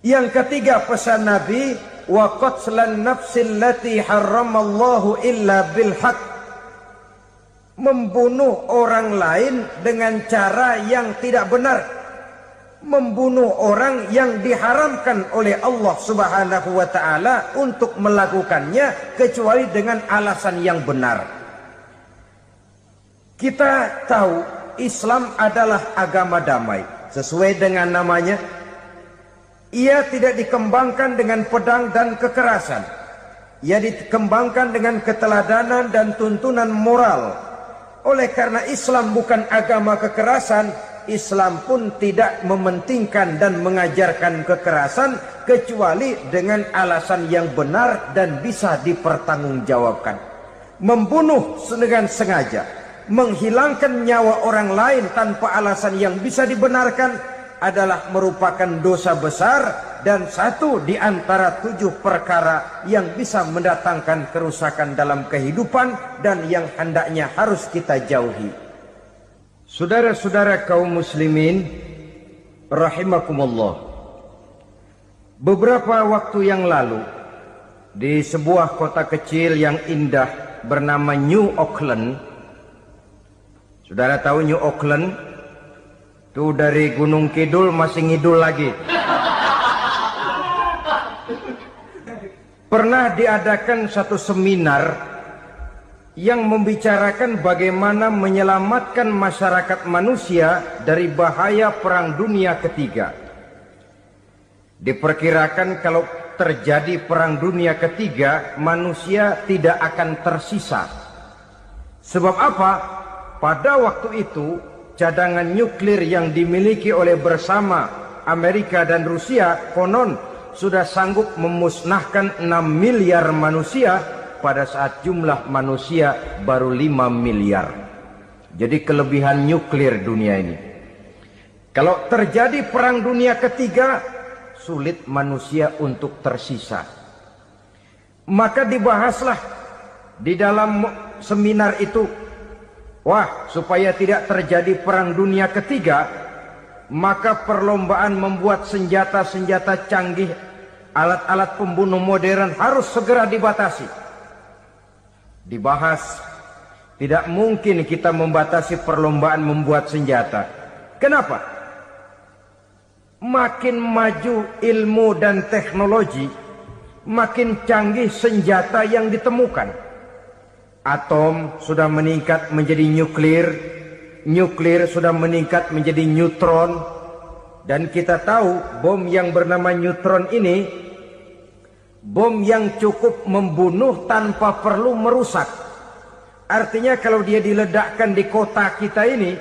Yang ketiga pesan Nabi, wa qatlan nafsil lati harramallahu illa bil haq. Membunuh orang lain dengan cara yang tidak benar. Membunuh orang yang diharamkan oleh Allah Subhanahu wa taala untuk melakukannya kecuali dengan alasan yang benar. Kita tahu Islam adalah agama damai. Sesuai dengan namanya, ia tidak dikembangkan dengan pedang dan kekerasan. Ia dikembangkan dengan keteladanan dan tuntunan moral. Oleh karena Islam bukan agama kekerasan, Islam pun tidak mementingkan dan mengajarkan kekerasan kecuali dengan alasan yang benar dan bisa dipertanggungjawabkan. Membunuh dengan sengaja, menghilangkan nyawa orang lain tanpa alasan yang bisa dibenarkan adalah merupakan dosa besar dan satu di antara 7 perkara yang bisa mendatangkan kerusakan dalam kehidupan dan yang hendaknya harus kita jauhi. Saudara-saudara kaum muslimin rahimakumullah. Beberapa waktu yang lalu di sebuah kota kecil yang indah bernama New Auckland. Saudara tahu New Auckland? Itu dari Gunung Kidul masih ngidul lagi. Pernah diadakan satu seminar yang membicarakan bagaimana menyelamatkan masyarakat manusia dari bahaya Perang Dunia Ketiga. Diperkirakan kalau terjadi Perang Dunia Ketiga, manusia tidak akan tersisa. Sebab apa? Pada waktu itu cadangan nuklir yang dimiliki oleh bersama Amerika dan Rusia konon sudah sanggup memusnahkan 6 miliar manusia pada saat jumlah manusia baru 5 miliar. Jadi kelebihan nuklir dunia ini. Kalau terjadi Perang Dunia Ketiga, sulit manusia untuk tersisa. Maka dibahaslah di dalam seminar itu, wah, supaya tidak terjadi Perang Dunia Ketiga, maka perlombaan membuat senjata-senjata canggih, alat-alat pembunuh modern harus segera dibatasi. Dibahas, tidak mungkin kita membatasi perlombaan membuat senjata. Kenapa? Makin maju ilmu dan teknologi, makin canggih senjata yang ditemukan. Atom sudah meningkat menjadi nuklir, nuklir sudah meningkat menjadi neutron, dan kita tahu bom yang bernama neutron ini bom yang cukup membunuh tanpa perlu merusak. Artinya kalau dia diledakkan di kota kita ini,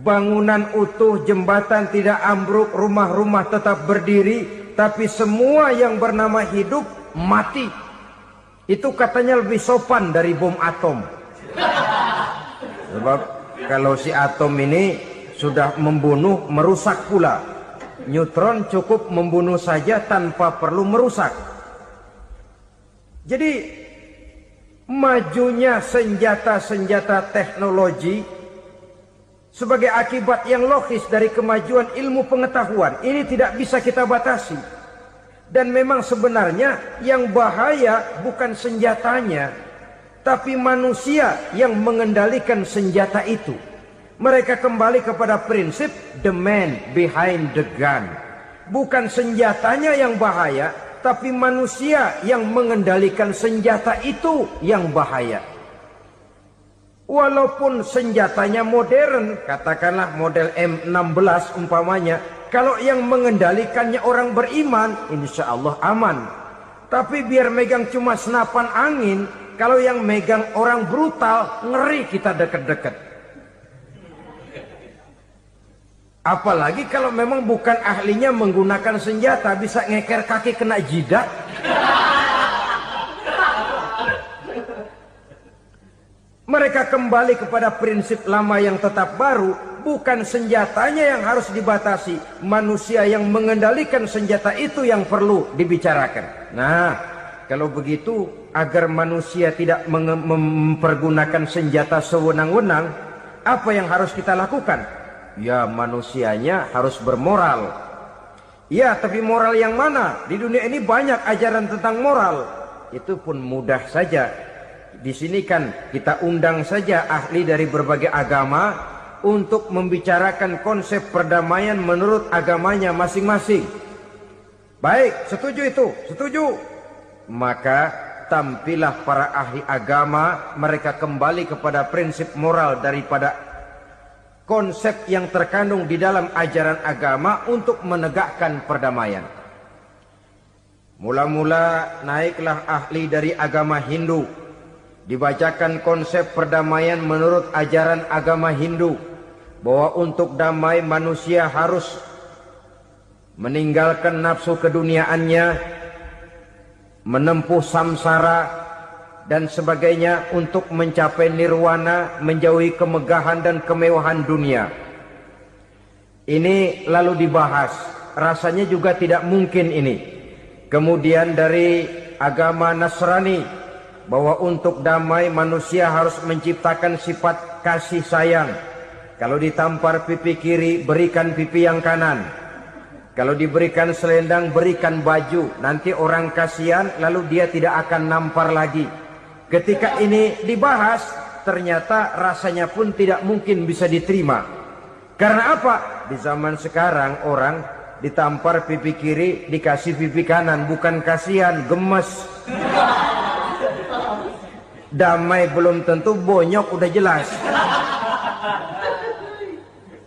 bangunan utuh, jembatan tidak ambruk, rumah-rumah tetap berdiri, tapi semua yang bernama hidup mati. Itu katanya lebih sopan dari bom atom. Sebab kalau si atom ini sudah membunuh, merusak pula. Neutron cukup membunuh saja tanpa perlu merusak. Jadi majunya senjata-senjata teknologi sebagai akibat yang logis dari kemajuan ilmu pengetahuan. Ini tidak bisa kita batasi. Dan memang sebenarnya yang bahaya bukan senjatanya, tapi manusia yang mengendalikan senjata itu. Mereka kembali kepada prinsip the man behind the gun. Bukan senjatanya yang bahaya, tapi manusia yang mengendalikan senjata itu yang bahaya. Walaupun senjatanya modern, katakanlah model M16 umpamanya, kalau yang mengendalikannya orang beriman, insya Allah aman. Tapi biar megang cuma senapan angin, kalau yang megang orang brutal, ngeri kita deket-deket. Apalagi kalau memang bukan ahlinya menggunakan senjata, bisa ngeker kaki kena jidat. Mereka kembali kepada prinsip lama yang tetap baru, bukan senjatanya yang harus dibatasi, manusia yang mengendalikan senjata itu yang perlu dibicarakan. Nah, kalau begitu, agar manusia tidak mempergunakan senjata sewenang-wenang, apa yang harus kita lakukan? Ya, manusianya harus bermoral. Ya, tapi moral yang mana? Di dunia ini banyak ajaran tentang moral. Itu pun mudah saja. Di sini kan kita undang saja ahli dari berbagai agama untuk membicarakan konsep perdamaian menurut agamanya masing-masing. Baik, setuju itu, setuju. Maka tampillah para ahli agama, mereka kembali kepada prinsip moral daripada konsep yang terkandung di dalam ajaran agama untuk menegakkan perdamaian. Mula-mula naiklah ahli dari agama Hindu. Dibacakan konsep perdamaian menurut ajaran agama Hindu, bahwa untuk damai manusia harus meninggalkan nafsu keduniaannya, menempuh samsara dan sebagainya untuk mencapai nirwana, menjauhi kemegahan dan kemewahan dunia. Ini lalu dibahas, rasanya juga tidak mungkin ini. Kemudian dari agama Nasrani, bahwa untuk damai manusia harus menciptakan sifat kasih sayang. Kalau ditampar pipi kiri, berikan pipi yang kanan. Kalau diberikan selendang, berikan baju. Nanti orang kasihan, lalu dia tidak akan nampar lagi. Ketika ini dibahas, ternyata rasanya pun tidak mungkin bisa diterima. Karena apa? Di zaman sekarang orang ditampar pipi kiri, dikasih pipi kanan. Bukan kasihan, gemes. Damai belum tentu, bonyok udah jelas.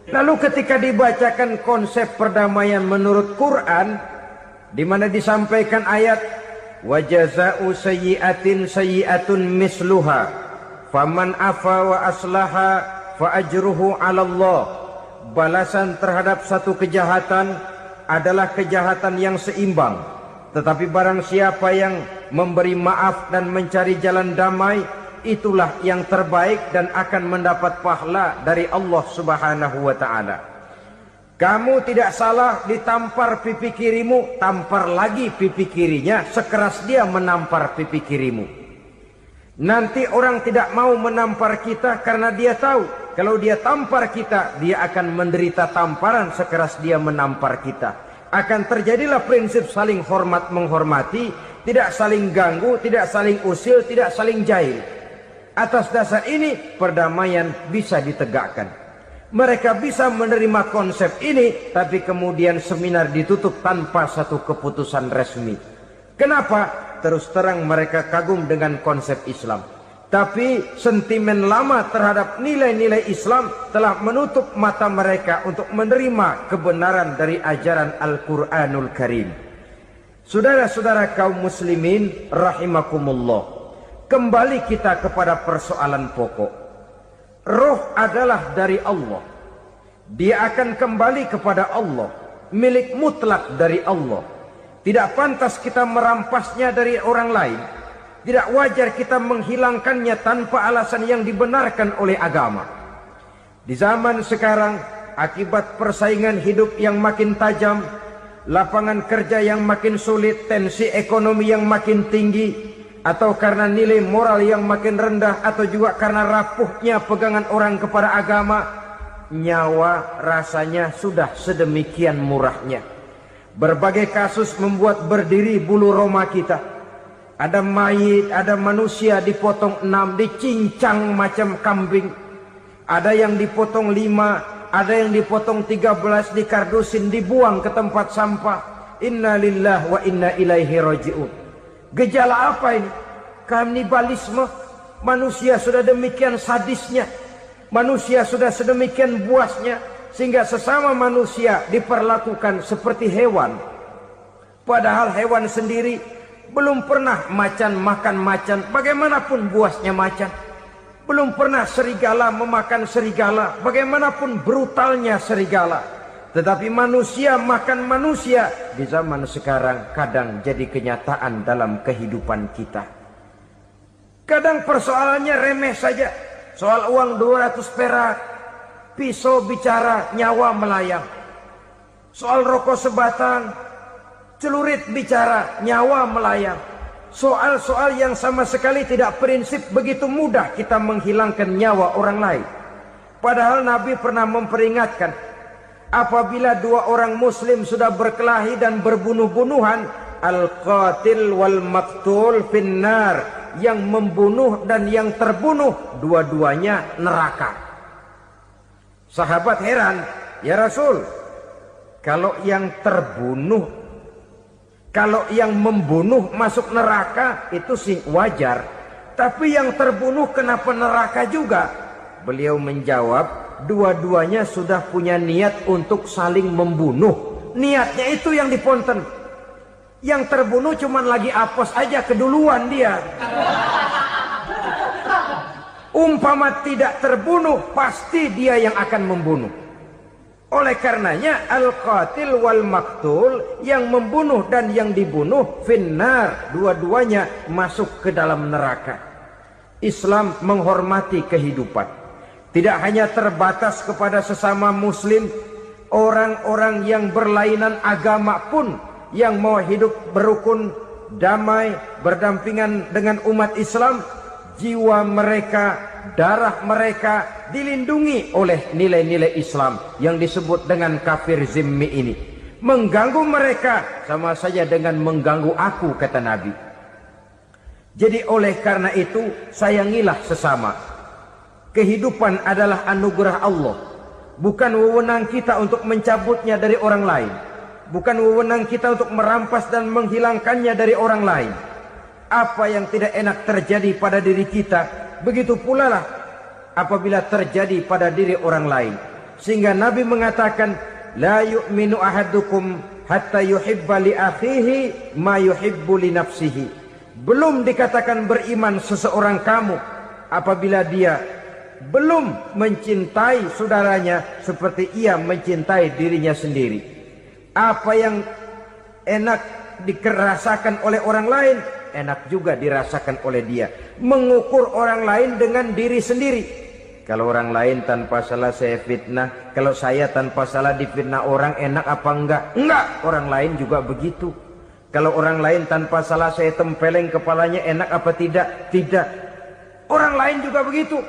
Lalu ketika dibacakan konsep perdamaian menurut Quran, di mana disampaikan ayat wa jazaa'u sayyi'atin sayyi'atun misluha faman afa wa aslaha fa ajruhu 'ala Allah. Balasan terhadap satu kejahatan adalah kejahatan yang seimbang. Tetapi barang siapa yang memberi maaf dan mencari jalan damai, itulah yang terbaik dan akan mendapat pahala dari Allah Subhanahu wa ta'ala. Kamu tidak salah ditampar pipi kirimu, tampar lagi pipi kirinya sekeras dia menampar pipi kirimu. Nanti orang tidak mau menampar kita karena dia tahu kalau dia tampar kita, dia akan menderita tamparan sekeras dia menampar kita. Akan terjadilah prinsip saling hormat menghormati, tidak saling ganggu, tidak saling usil, tidak saling jahil. Atas dasar ini perdamaian bisa ditegakkan. Mereka bisa menerima konsep ini, tapi kemudian seminar ditutup tanpa satu keputusan resmi. Kenapa? Terus terang mereka kagum dengan konsep Islam. Tapi sentimen lama terhadap nilai-nilai Islam telah menutup mata mereka untuk menerima kebenaran dari ajaran Al-Quranul Karim. Saudara-saudara kaum muslimin rahimakumullah, kembali kita kepada persoalan pokok. Roh adalah dari Allah. Dia akan kembali kepada Allah, milik mutlak dari Allah. Tidak pantas kita merampasnya dari orang lain. Tidak wajar kita menghilangkannya tanpa alasan yang dibenarkan oleh agama. Di zaman sekarang, akibat persaingan hidup yang makin tajam, lapangan kerja yang makin sulit, tensi ekonomi yang makin tinggi, atau karena nilai moral yang makin rendah, atau juga karena rapuhnya pegangan orang kepada agama, nyawa rasanya sudah sedemikian murahnya. Berbagai kasus membuat berdiri bulu roma kita. Ada mayit, ada manusia dipotong 6, dicincang macam kambing. Ada yang dipotong 5, ada yang dipotong 13, dikardusin, dibuang ke tempat sampah. Inna lillahi wa inna ilaihi raji'un. Gejala apa ini? Kanibalisme. Manusia sudah demikian sadisnya. Manusia sudah sedemikian buasnya, sehingga sesama manusia diperlakukan seperti hewan. Padahal hewan sendiri belum pernah macan makan macan, bagaimanapun buasnya macan. Belum pernah serigala memakan serigala, bagaimanapun brutalnya serigala. Tetapi manusia makan manusia di zaman sekarang kadang jadi kenyataan dalam kehidupan kita. Kadang persoalannya remeh saja. Soal uang 200 perak, pisau bicara, nyawa melayang. Soal rokok sebatang, celurit bicara, nyawa melayang. Soal-soal yang sama sekali tidak prinsip, begitu mudah kita menghilangkan nyawa orang lain. Padahal Nabi pernah memperingatkan, Apabila dua orang muslim sudah berkelahi dan berbunuh-bunuhan, al-qatil wal maqtul finnar, yang membunuh dan yang terbunuh dua-duanya neraka. Sahabat heran, ya Rasul, kalau yang membunuh masuk neraka itu sih wajar, tapi yang terbunuh kenapa neraka juga? Beliau menjawab, dua-duanya sudah punya niat untuk saling membunuh. Niatnya itu yang diponten. Yang terbunuh cuman lagi apes aja, keduluan dia. Umpama tidak terbunuh, pasti dia yang akan membunuh. Oleh karenanya al-qatil wal maktul, yang membunuh dan yang dibunuh finnar, dua-duanya masuk ke dalam neraka. Islam menghormati kehidupan. Tidak hanya terbatas kepada sesama muslim, orang-orang yang berlainan agama pun yang mau hidup berukun, damai, berdampingan dengan umat Islam, jiwa mereka, darah mereka dilindungi oleh nilai-nilai Islam yang disebut dengan kafir zimmi ini. Mengganggu mereka sama saja dengan mengganggu aku, kata Nabi. Jadi oleh karena itu, sayangilah sesama. Kehidupan adalah anugerah Allah. Bukan wewenang kita untuk mencabutnya dari orang lain. Bukan wewenang kita untuk merampas dan menghilangkannya dari orang lain. Apa yang tidak enak terjadi pada diri kita, begitu pula lah apabila terjadi pada diri orang lain. Sehingga Nabi mengatakan, la yu'minu ahadukum hatta yuhibba li akhihi ma yuhibbu li nafsihi. Belum dikatakan beriman seseorang kamu apabila dia belum mencintai saudaranya seperti ia mencintai dirinya sendiri. Apa yang enak dirasakan oleh orang lain, enak juga dirasakan oleh dia. Mengukur orang lain dengan diri sendiri. Kalau orang lain tanpa salah saya fitnah, kalau saya tanpa salah difitnah orang, enak apa enggak? Enggak, orang lain juga begitu. Kalau orang lain tanpa salah saya tempeleng kepalanya, enak apa tidak? Tidak. Orang lain juga begitu.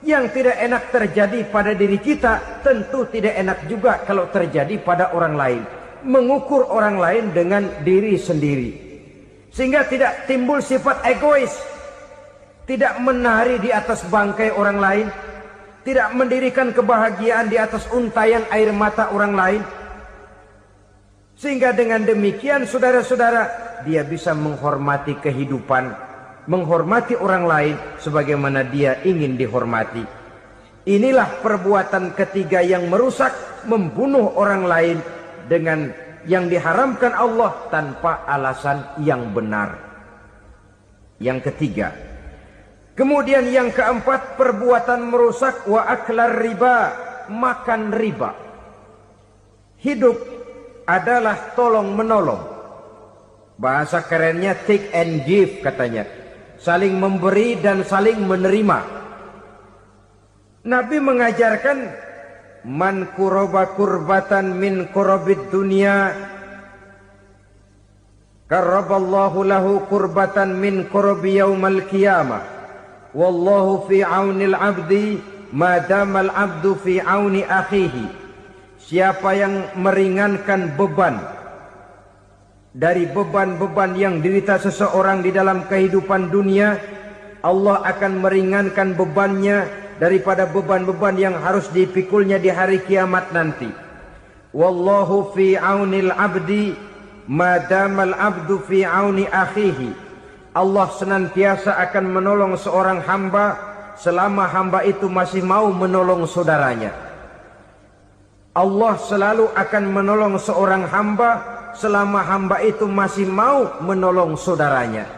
Yang tidak enak terjadi pada diri kita, tentu tidak enak juga kalau terjadi pada orang lain. Mengukur orang lain dengan diri sendiri, sehingga tidak timbul sifat egois, tidak menari di atas bangkai orang lain, tidak mendirikan kebahagiaan di atas untayan air mata orang lain. Sehingga dengan demikian, saudara-saudara, dia bisa menghormati kehidupan, menghormati orang lain sebagaimana dia ingin dihormati. Inilah perbuatan ketiga yang merusak, membunuh orang lain dengan yang diharamkan Allah tanpa alasan yang benar. Yang ketiga. Kemudian yang keempat, perbuatan merusak, wa aklar riba, makan riba. Hidup adalah tolong menolong. Bahasa kerennya take and give katanya. Saling memberi dan saling menerima. Nabi mengajarkan, man kuraba kurbatan min kurabid dunia, karaballahu lahu kurbatan min kurabi yaumal qiyamah. Wallahu fi aunil abdi madamal abdu fi auni akhihi. Siapa yang meringankan beban dari beban-beban yang dirita seseorang di dalam kehidupan dunia, Allah akan meringankan bebannya daripada beban-beban yang harus dipikulnya di hari kiamat nanti. Wallahu fi aunil abdi madamal abdu fi auni akhihi. Allah senantiasa akan menolong seorang hamba selama hamba itu masih mau menolong saudaranya. Allah selalu akan menolong seorang hamba selama hamba itu masih mau menolong saudaranya.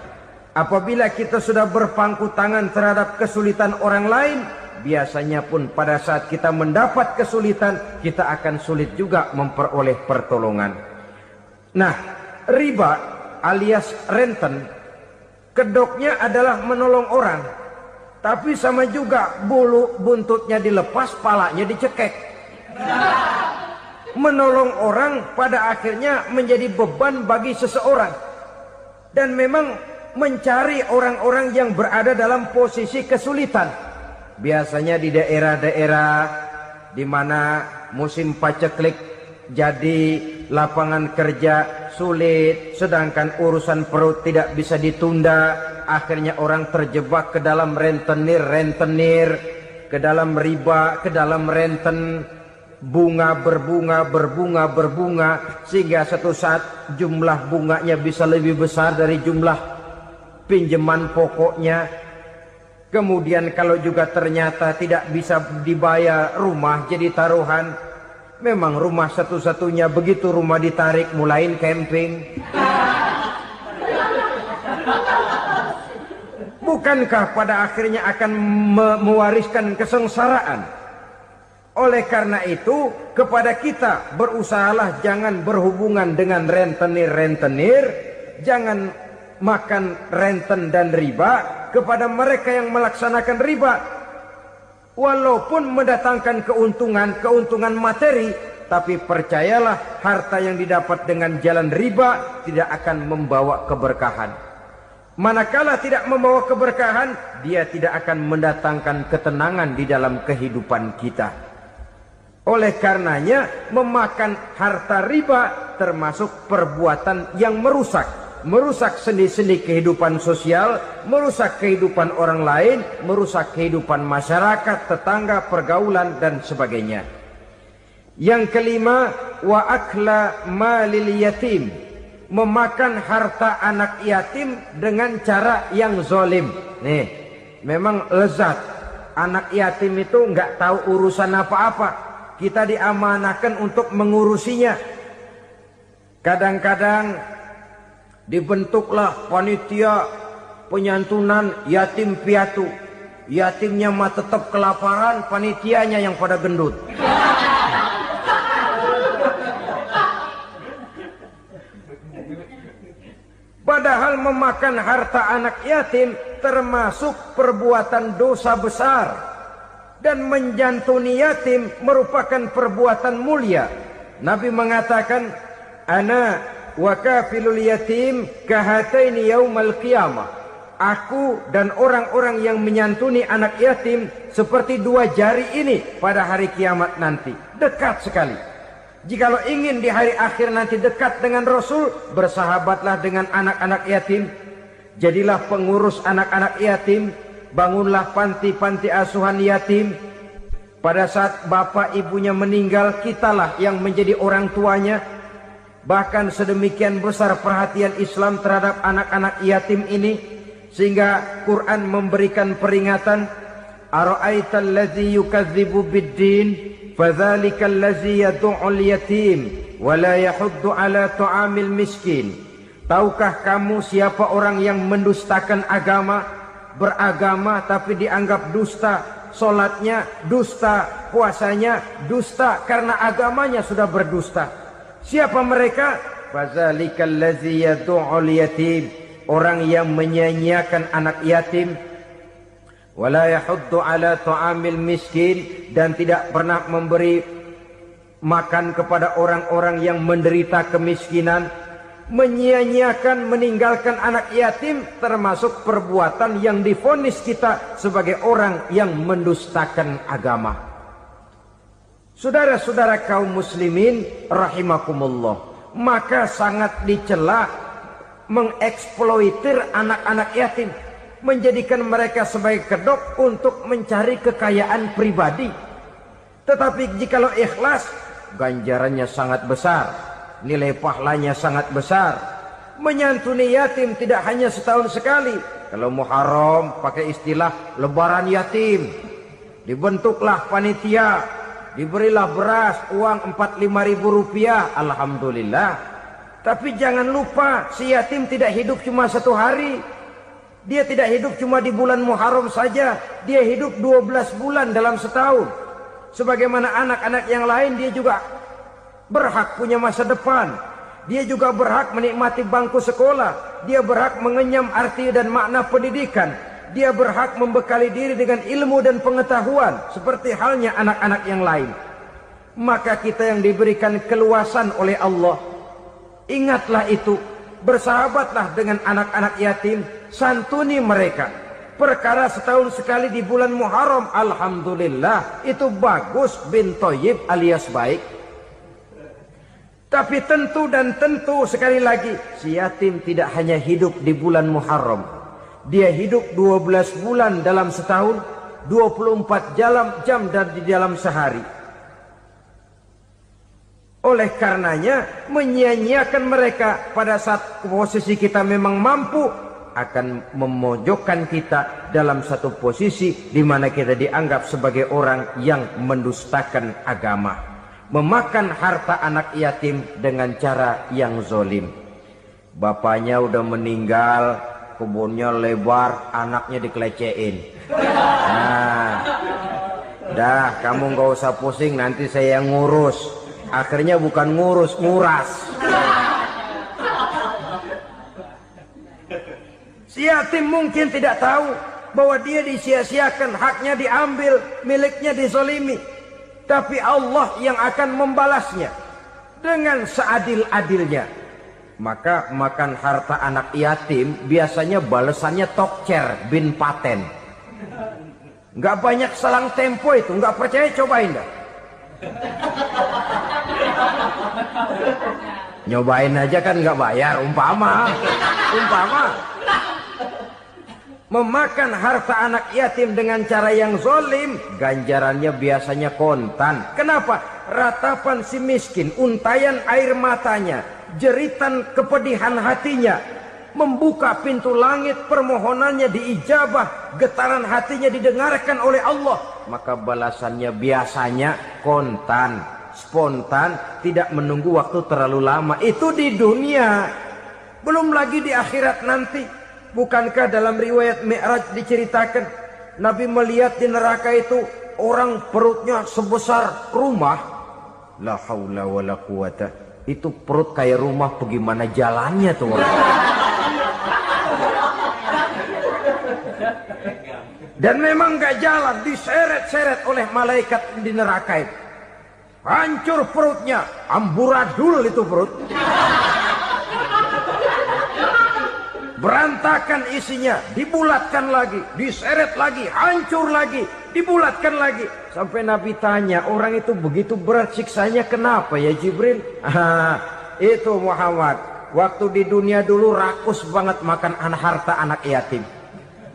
Apabila kita sudah berpangku tangan terhadap kesulitan orang lain, biasanya pun pada saat kita mendapat kesulitan, kita akan sulit juga memperoleh pertolongan. Nah, riba alias renten, kedoknya adalah menolong orang, tapi sama juga bulu buntutnya dilepas, palanya dicekek. Menolong orang pada akhirnya menjadi beban bagi seseorang. Dan memang mencari orang-orang yang berada dalam posisi kesulitan. Biasanya di daerah-daerah di mana musim paceklik, jadi lapangan kerja sulit, sedangkan urusan perut tidak bisa ditunda. Akhirnya orang terjebak ke dalam rentenir, ke dalam riba, ke dalam renten. Bunga berbunga, sehingga satu saat jumlah bunganya bisa lebih besar dari jumlah pinjaman pokoknya. Kemudian kalau juga ternyata tidak bisa dibayar, rumah jadi taruhan. Memang rumah satu-satunya, begitu rumah ditarik mulain camping. Bukankah pada akhirnya akan mewariskan kesengsaraan? Oleh karena itu, kepada kita berusahalah jangan berhubungan dengan rentenir, jangan makan renten dan riba. Kepada mereka yang melaksanakan riba, walaupun mendatangkan keuntungan materi, tapi percayalah harta yang didapat dengan jalan riba tidak akan membawa keberkahan. Manakala tidak membawa keberkahan, dia tidak akan mendatangkan ketenangan di dalam kehidupan kita. Oleh karenanya, memakan harta riba termasuk perbuatan yang merusak sendi-sendi kehidupan sosial, merusak kehidupan orang lain, merusak kehidupan masyarakat, tetangga, pergaulan, dan sebagainya. Yang kelima, wa akla malil yatim, memakan harta anak yatim dengan cara yang zalim. Nih, memang lezat. Anak yatim itu nggak tahu urusan apa-apa. Kita diamanahkan untuk mengurusinya. Kadang-kadang dibentuklah panitia penyantunan yatim piatu. Yatimnya mah tetap kelaparan, panitianya yang pada gendut. Padahal memakan harta anak yatim termasuk perbuatan dosa besar. Dan menjantuni yatim merupakan perbuatan mulia. Nabi mengatakan, ana wa kafilul yatim kahataini yaumal qiyamah. Aku dan orang-orang yang menyantuni anak yatim seperti dua jari ini pada hari kiamat nanti. Dekat sekali. Jikalau ingin di hari akhir nanti dekat dengan Rasul, bersahabatlah dengan anak-anak yatim. Jadilah pengurus anak-anak yatim. Bangunlah panti-panti asuhan yatim. Pada saat bapak ibunya meninggal, kitalah yang menjadi orang tuanya. Bahkan sedemikian besar perhatian Islam terhadap anak-anak yatim ini, sehingga Quran memberikan peringatan, ara'aital ladzi yukadzibu biddin fadzalikal ladzi yad'ul yatim wa la yahuddu ala ta'amil miskin. Tahukah kamu siapa orang yang mendustakan agama? Beragama tapi dianggap dusta, solatnya dusta, puasanya dusta, karena agamanya sudah berdusta. Siapa mereka? Fazalikal ladzi yad'ul yatim, orang yang menyia-nyiakan anak yatim. Wala yahuddu ala ta'amil miskin, dan tidak pernah memberi makan kepada orang-orang yang menderita kemiskinan. Menyia-nyiakan, meninggalkan anak yatim termasuk perbuatan yang divonis kita sebagai orang yang mendustakan agama. Saudara-saudara kaum muslimin rahimakumullah, maka sangat dicela mengeksploitir anak-anak yatim, menjadikan mereka sebagai kedok untuk mencari kekayaan pribadi. Tetapi jikalau ikhlas, ganjarannya sangat besar. Nilai pahalanya sangat besar. Menyantuni yatim tidak hanya setahun sekali. Kalau Muharram pakai istilah lebaran yatim. Dibentuklah panitia, diberilah beras, uang 4-5 ribu rupiah. Alhamdulillah. Tapi jangan lupa, si yatim tidak hidup cuma satu hari. Dia tidak hidup cuma di bulan Muharram saja. Dia hidup 12 bulan dalam setahun. Sebagaimana anak-anak yang lain, dia juga berhak punya masa depan. Dia juga berhak menikmati bangku sekolah. Dia berhak mengenyam arti dan makna pendidikan. Dia berhak membekali diri dengan ilmu dan pengetahuan seperti halnya anak-anak yang lain. Maka kita yang diberikan keluasan oleh Allah, ingatlah itu. Bersahabatlah dengan anak-anak yatim, santuni mereka. Perkara setahun sekali di bulan Muharram, alhamdulillah, itu bagus, bin Thayyib alias baik. Tapi tentu dan tentu sekali lagi, si yatim tidak hanya hidup di bulan Muharram. Dia hidup 12 bulan dalam setahun, 24 jam dan di dalam sehari. Oleh karenanya, menyia-nyiakan mereka pada saat posisi kita memang mampu akan memojokkan kita dalam satu posisi di mana kita dianggap sebagai orang yang mendustakan agama, memakan harta anak yatim dengan cara yang zolim. Bapaknya udah meninggal, kebunnya lebar, anaknya dikelecehin. Nah, dah kamu gak usah pusing, nanti saya yang ngurus. Akhirnya bukan ngurus, nguras. Si yatim mungkin tidak tahu bahwa dia disia-siakan, haknya diambil, miliknya dizolimi. Tapi Allah yang akan membalasnya dengan seadil-adilnya. Maka makan harta anak yatim biasanya balasannya tokcer bin paten. Nggak banyak selang tempo itu, nggak percaya cobain dah. Nyobain aja kan nggak bayar, umpama. Memakan harta anak yatim dengan cara yang zolim, ganjarannya biasanya kontan. Kenapa? Ratapan si miskin, untayan air matanya, jeritan kepedihan hatinya, membuka pintu langit, permohonannya diijabah, getaran hatinya didengarkan oleh Allah. Maka balasannya biasanya kontan, spontan, tidak menunggu waktu terlalu lama. Itu di dunia, belum lagi di akhirat nanti. Bukankah dalam riwayat Mi'raj diceritakan Nabi melihat di neraka itu orang perutnya sebesar rumah. La haula wala quwata. Itu perut kayak rumah, bagaimana jalannya tuh orang. Dan memang gak jalan, diseret-seret oleh malaikat di neraka itu. Hancur perutnya, amburadul itu perut. Berantakan isinya, dibulatkan lagi, diseret lagi, hancur lagi, dibulatkan lagi. Sampai Nabi tanya, orang itu begitu berat siksanya kenapa ya Jibril? Itu Muhammad, waktu di dunia dulu rakus banget makan harta anak yatim.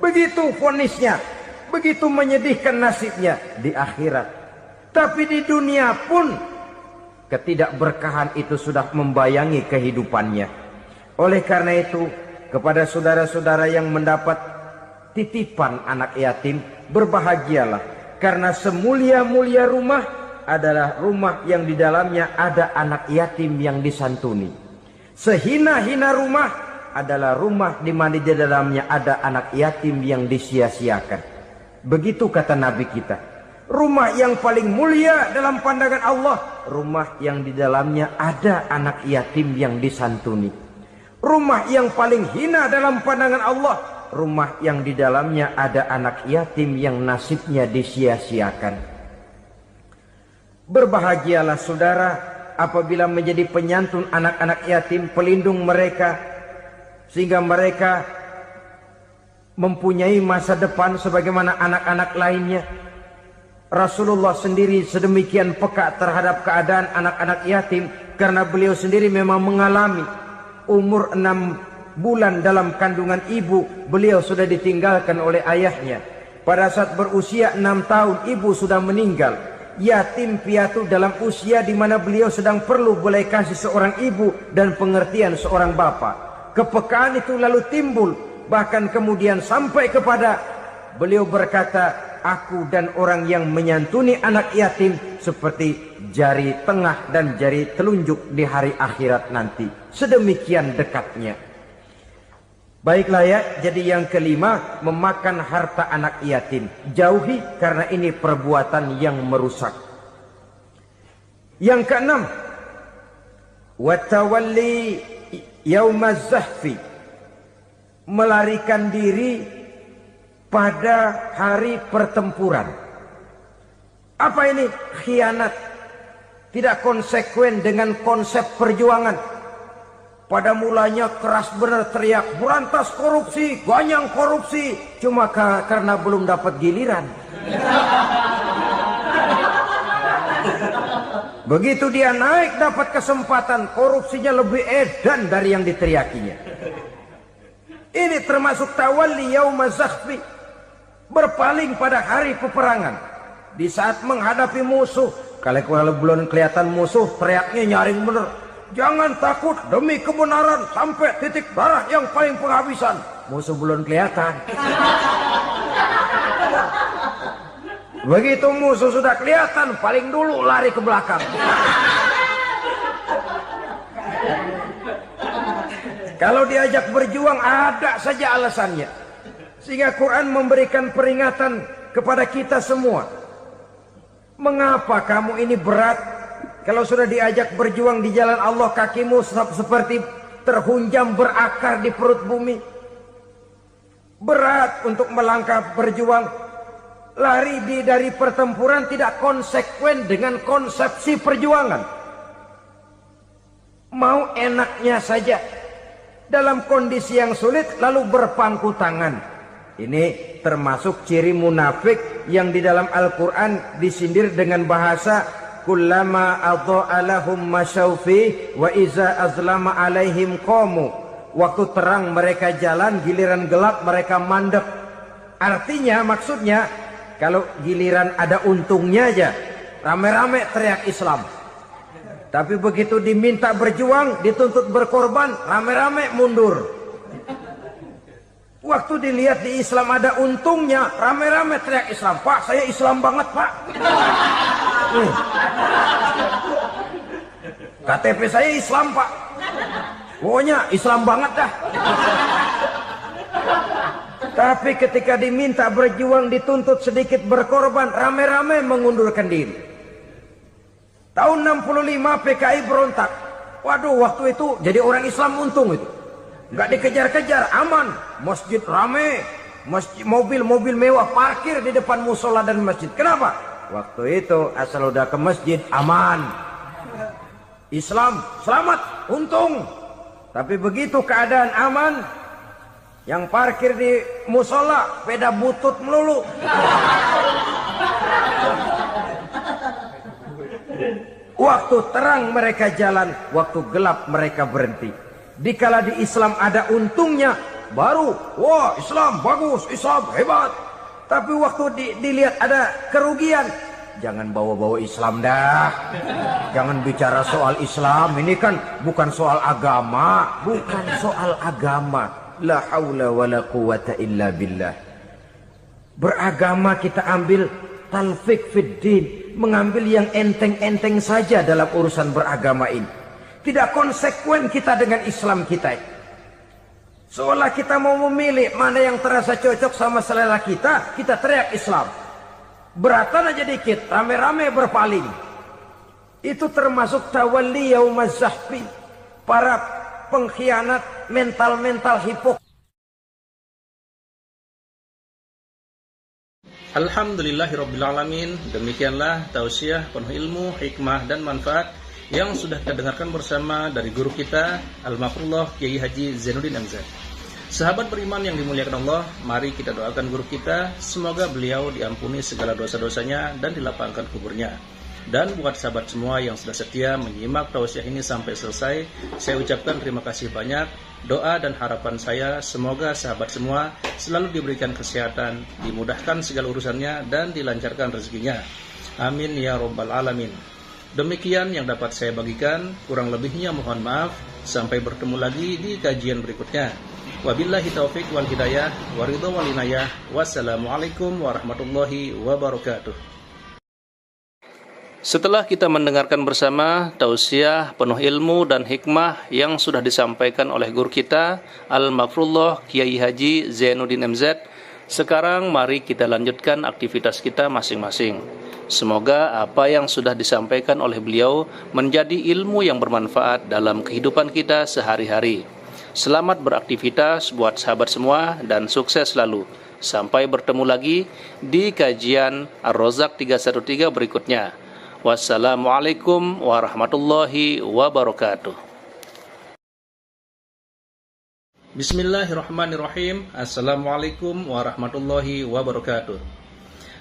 Begitu vonisnya, begitu menyedihkan nasibnya di akhirat. Tapi di dunia pun ketidakberkahan itu sudah membayangi kehidupannya. Oleh karena itu, kepada saudara-saudara yang mendapat titipan anak yatim, berbahagialah, karena semulia-mulia rumah adalah rumah yang di dalamnya ada anak yatim yang disantuni. Sehina-hina rumah adalah rumah di mana di dalamnya ada anak yatim yang disia-siakan. Begitu kata Nabi kita. Rumah yang paling mulia dalam pandangan Allah, rumah yang di dalamnya ada anak yatim yang disantuni. Rumah yang paling hina dalam pandangan Allah, rumah yang di dalamnya ada anak yatim yang nasibnya disia-siakan. Berbahagialah saudara apabila menjadi penyantun anak-anak yatim, pelindung mereka, sehingga mereka mempunyai masa depan sebagaimana anak-anak lainnya. Rasulullah sendiri sedemikian peka terhadap keadaan anak-anak yatim karena beliau sendiri memang mengalami. Umur 6 bulan dalam kandungan ibu, beliau sudah ditinggalkan oleh ayahnya. Pada saat berusia 6 tahun, ibu sudah meninggal. Yatim piatu dalam usia di mana beliau sedang perlu belas kasih seorang ibu dan pengertian seorang bapa. Kepekaan itu lalu timbul, bahkan kemudian sampai kepada beliau berkata, aku dan orang yang menyantuni anak yatim seperti jari tengah dan jari telunjuk di hari akhirat nanti. Sedemikian dekatnya. Baiklah ya, jadi yang kelima, memakan harta anak yatim. Jauhi karena ini perbuatan yang merusak. Yang keenam, watawalli yaumaz zahfi. Melarikan diri pada hari pertempuran. Apa ini? Khianat. Tidak konsekuen dengan konsep perjuangan. Pada mulanya keras benar teriak, berantas korupsi, ganyang korupsi. Cuma karena belum dapat giliran. Begitu dia naik dapat kesempatan, korupsinya lebih edan dari yang diteriakinya. Ini termasuk tawalli yaumaz zahfi, berpaling pada hari peperangan. Di saat menghadapi musuh, kalau belum kelihatan musuh, teriaknya nyaring bener. Jangan takut, demi kebenaran sampai titik darah yang paling penghabisan. Musuh belum kelihatan. Begitu musuh sudah kelihatan, paling dulu lari ke belakang. Kalau diajak berjuang ada saja alasannya. Sehingga Quran memberikan peringatan kepada kita semua. Mengapa kamu ini berat? Kalau sudah diajak berjuang di jalan Allah, kakimu seperti terhunjam berakar di perut bumi. Berat untuk melangkah berjuang. Lari dari pertempuran tidak konsekuen dengan konsepsi perjuangan. Mau enaknya saja. Dalam kondisi yang sulit lalu berpangku tangan. Ini termasuk ciri munafik yang di dalam Al-Quran disindir dengan bahasa kullama adha'a lahum masyaufi wa iza azlama alaihim qamu. Waktu terang mereka jalan, giliran gelap mereka mandek. Artinya maksudnya kalau giliran ada untungnya aja rame-rame teriak Islam. Tapi begitu diminta berjuang, dituntut berkorban, rame-rame mundur. Waktu dilihat di Islam ada untungnya, rame-rame teriak Islam. Pak, saya Islam banget, Pak. KTP saya Islam, Pak. Pokoknya Islam banget dah. Tapi ketika diminta berjuang, dituntut sedikit berkorban, rame-rame mengundurkan diri. Tahun 65 PKI berontak. Waduh, waktu itu jadi orang Islam untung itu. Nggak dikejar-kejar, aman. Masjid rame, mobil-mobil mewah parkir di depan musola dan masjid. Kenapa? Waktu itu asal udah ke masjid aman. Islam selamat, untung. Tapi begitu keadaan aman, yang parkir di musola sepeda butut melulu. Waktu terang mereka jalan, waktu gelap mereka berhenti. Dikala di Islam ada untungnya, baru wah Islam bagus, Islam hebat. Tapi waktu dilihat ada kerugian, jangan bawa-bawa Islam dah. Jangan bicara soal Islam, ini kan bukan soal agama. Bukan soal agama. La haula wa la quwata illa billah. Beragama kita ambil talfik fid din, mengambil yang enteng-enteng saja dalam urusan beragama ini. Tidak konsekuen kita dengan Islam kita. Seolah kita mau memilih mana yang terasa cocok sama selera kita, kita teriak Islam. Beratan aja dikit, rame-rame berpaling. Itu termasuk tawalli yaumaz zahfi. Para pengkhianat mental-mental hipokrit. Alhamdulillahirrabbilalamin. Demikianlah tausiah penuh ilmu, hikmah dan manfaat yang sudah kita dengarkan bersama dari guru kita Al-Mafrullah Kiai Haji Zainuddin MZ. Sahabat beriman yang dimuliakan Allah, mari kita doakan guru kita, semoga beliau diampuni segala dosa-dosanya dan dilapangkan kuburnya. Dan buat sahabat semua yang sudah setia menyimak tausiah ini sampai selesai, saya ucapkan terima kasih banyak. Doa dan harapan saya semoga sahabat semua selalu diberikan kesehatan, dimudahkan segala urusannya dan dilancarkan rezekinya. Amin ya rabbal alamin. Demikian yang dapat saya bagikan, kurang lebihnya mohon maaf. Sampai bertemu lagi di kajian berikutnya. Wabillahi taufik wal hidayah, waridho wal inayah. Wassalamualaikum warahmatullahi wabarakatuh. Setelah kita mendengarkan bersama tausiah penuh ilmu dan hikmah yang sudah disampaikan oleh guru kita Al-Mafrullah Kiai Haji Zainuddin MZ, sekarang mari kita lanjutkan aktivitas kita masing-masing. Semoga apa yang sudah disampaikan oleh beliau menjadi ilmu yang bermanfaat dalam kehidupan kita sehari-hari. Selamat beraktivitas buat sahabat semua dan sukses selalu. Sampai bertemu lagi di kajian Ar-Razak 313 berikutnya. Wassalamualaikum warahmatullahi wabarakatuh. Bismillahirrahmanirrahim. Assalamualaikum warahmatullahi wabarakatuh.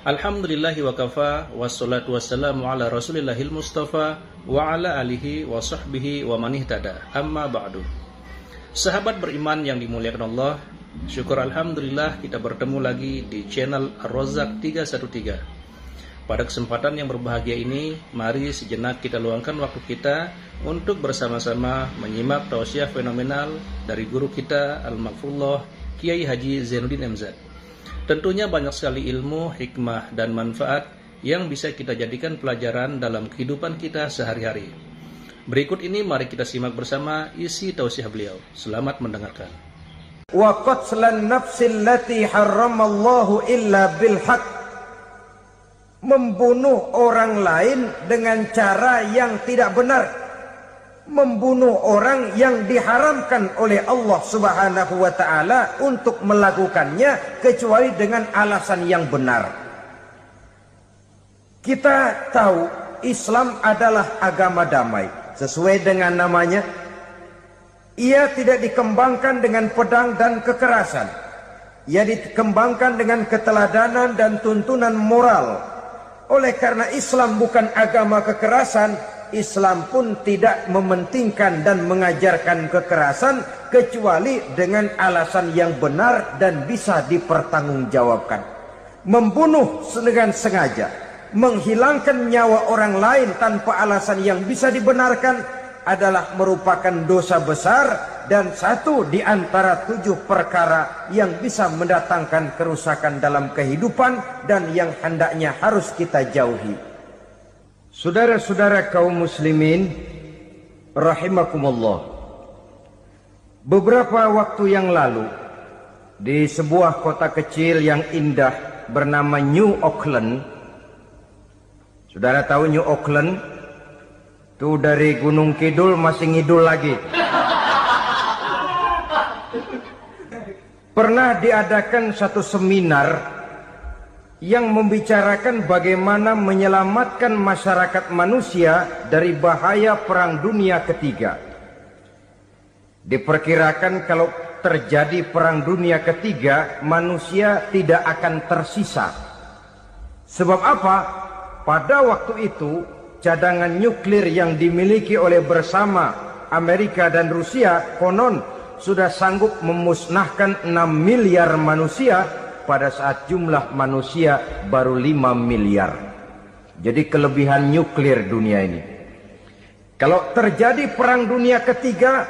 Alhamdulillahi wa kafa, wassalatu wassalamu ala rasulillahil mustafa wa ala alihi wa sahbihi wa manihtada. Amma ba'du. Sahabat beriman yang dimuliakan Allah, syukur alhamdulillah kita bertemu lagi di channel Ar-Razzaq 313. Pada kesempatan yang berbahagia ini, mari sejenak kita luangkan waktu kita untuk bersama-sama menyimak tausiah fenomenal dari guru kita Al-Maghfurullah Kiai Haji Zainuddin MZ. Tentunya banyak sekali ilmu, hikmah, dan manfaat yang bisa kita jadikan pelajaran dalam kehidupan kita sehari-hari. Berikut ini mari kita simak bersama isi tausiah beliau. Selamat mendengarkan. Wa qatlan nafsil lati harramallahu illa bil haqq. Membunuh orang lain dengan cara yang tidak benar, membunuh orang yang diharamkan oleh Allah Subhanahu wa taala untuk melakukannya kecuali dengan alasan yang benar. Kita tahu Islam adalah agama damai, sesuai dengan namanya. Ia tidak dikembangkan dengan pedang dan kekerasan. Ia dikembangkan dengan keteladanan dan tuntunan moral. Oleh karena Islam bukan agama kekerasan, Islam pun tidak mementingkan dan mengajarkan kekerasan kecuali dengan alasan yang benar dan bisa dipertanggungjawabkan. Membunuh dengan sengaja, menghilangkan nyawa orang lain tanpa alasan yang bisa dibenarkan adalah merupakan dosa besar dan satu di antara 7 perkara yang bisa mendatangkan kerusakan dalam kehidupan dan yang hendaknya harus kita jauhi. Saudara-saudara kaum muslimin rahimakumullah. Beberapa waktu yang lalu di sebuah kota kecil yang indah bernama New Auckland. Saudara tahu New Auckland? Itu dari Gunung Kidul masih ngidul lagi. Pernah diadakan satu seminar yang membicarakan bagaimana menyelamatkan masyarakat manusia dari bahaya Perang Dunia Ketiga. Diperkirakan kalau terjadi Perang Dunia Ketiga, manusia tidak akan tersisa. Sebab apa? Pada waktu itu, cadangan nuklir yang dimiliki oleh bersama Amerika dan Rusia konon sudah sanggup memusnahkan 6 miliar manusia pada saat jumlah manusia baru 5 miliar. Jadi kelebihan nuklir dunia ini. Kalau terjadi Perang Dunia Ketiga,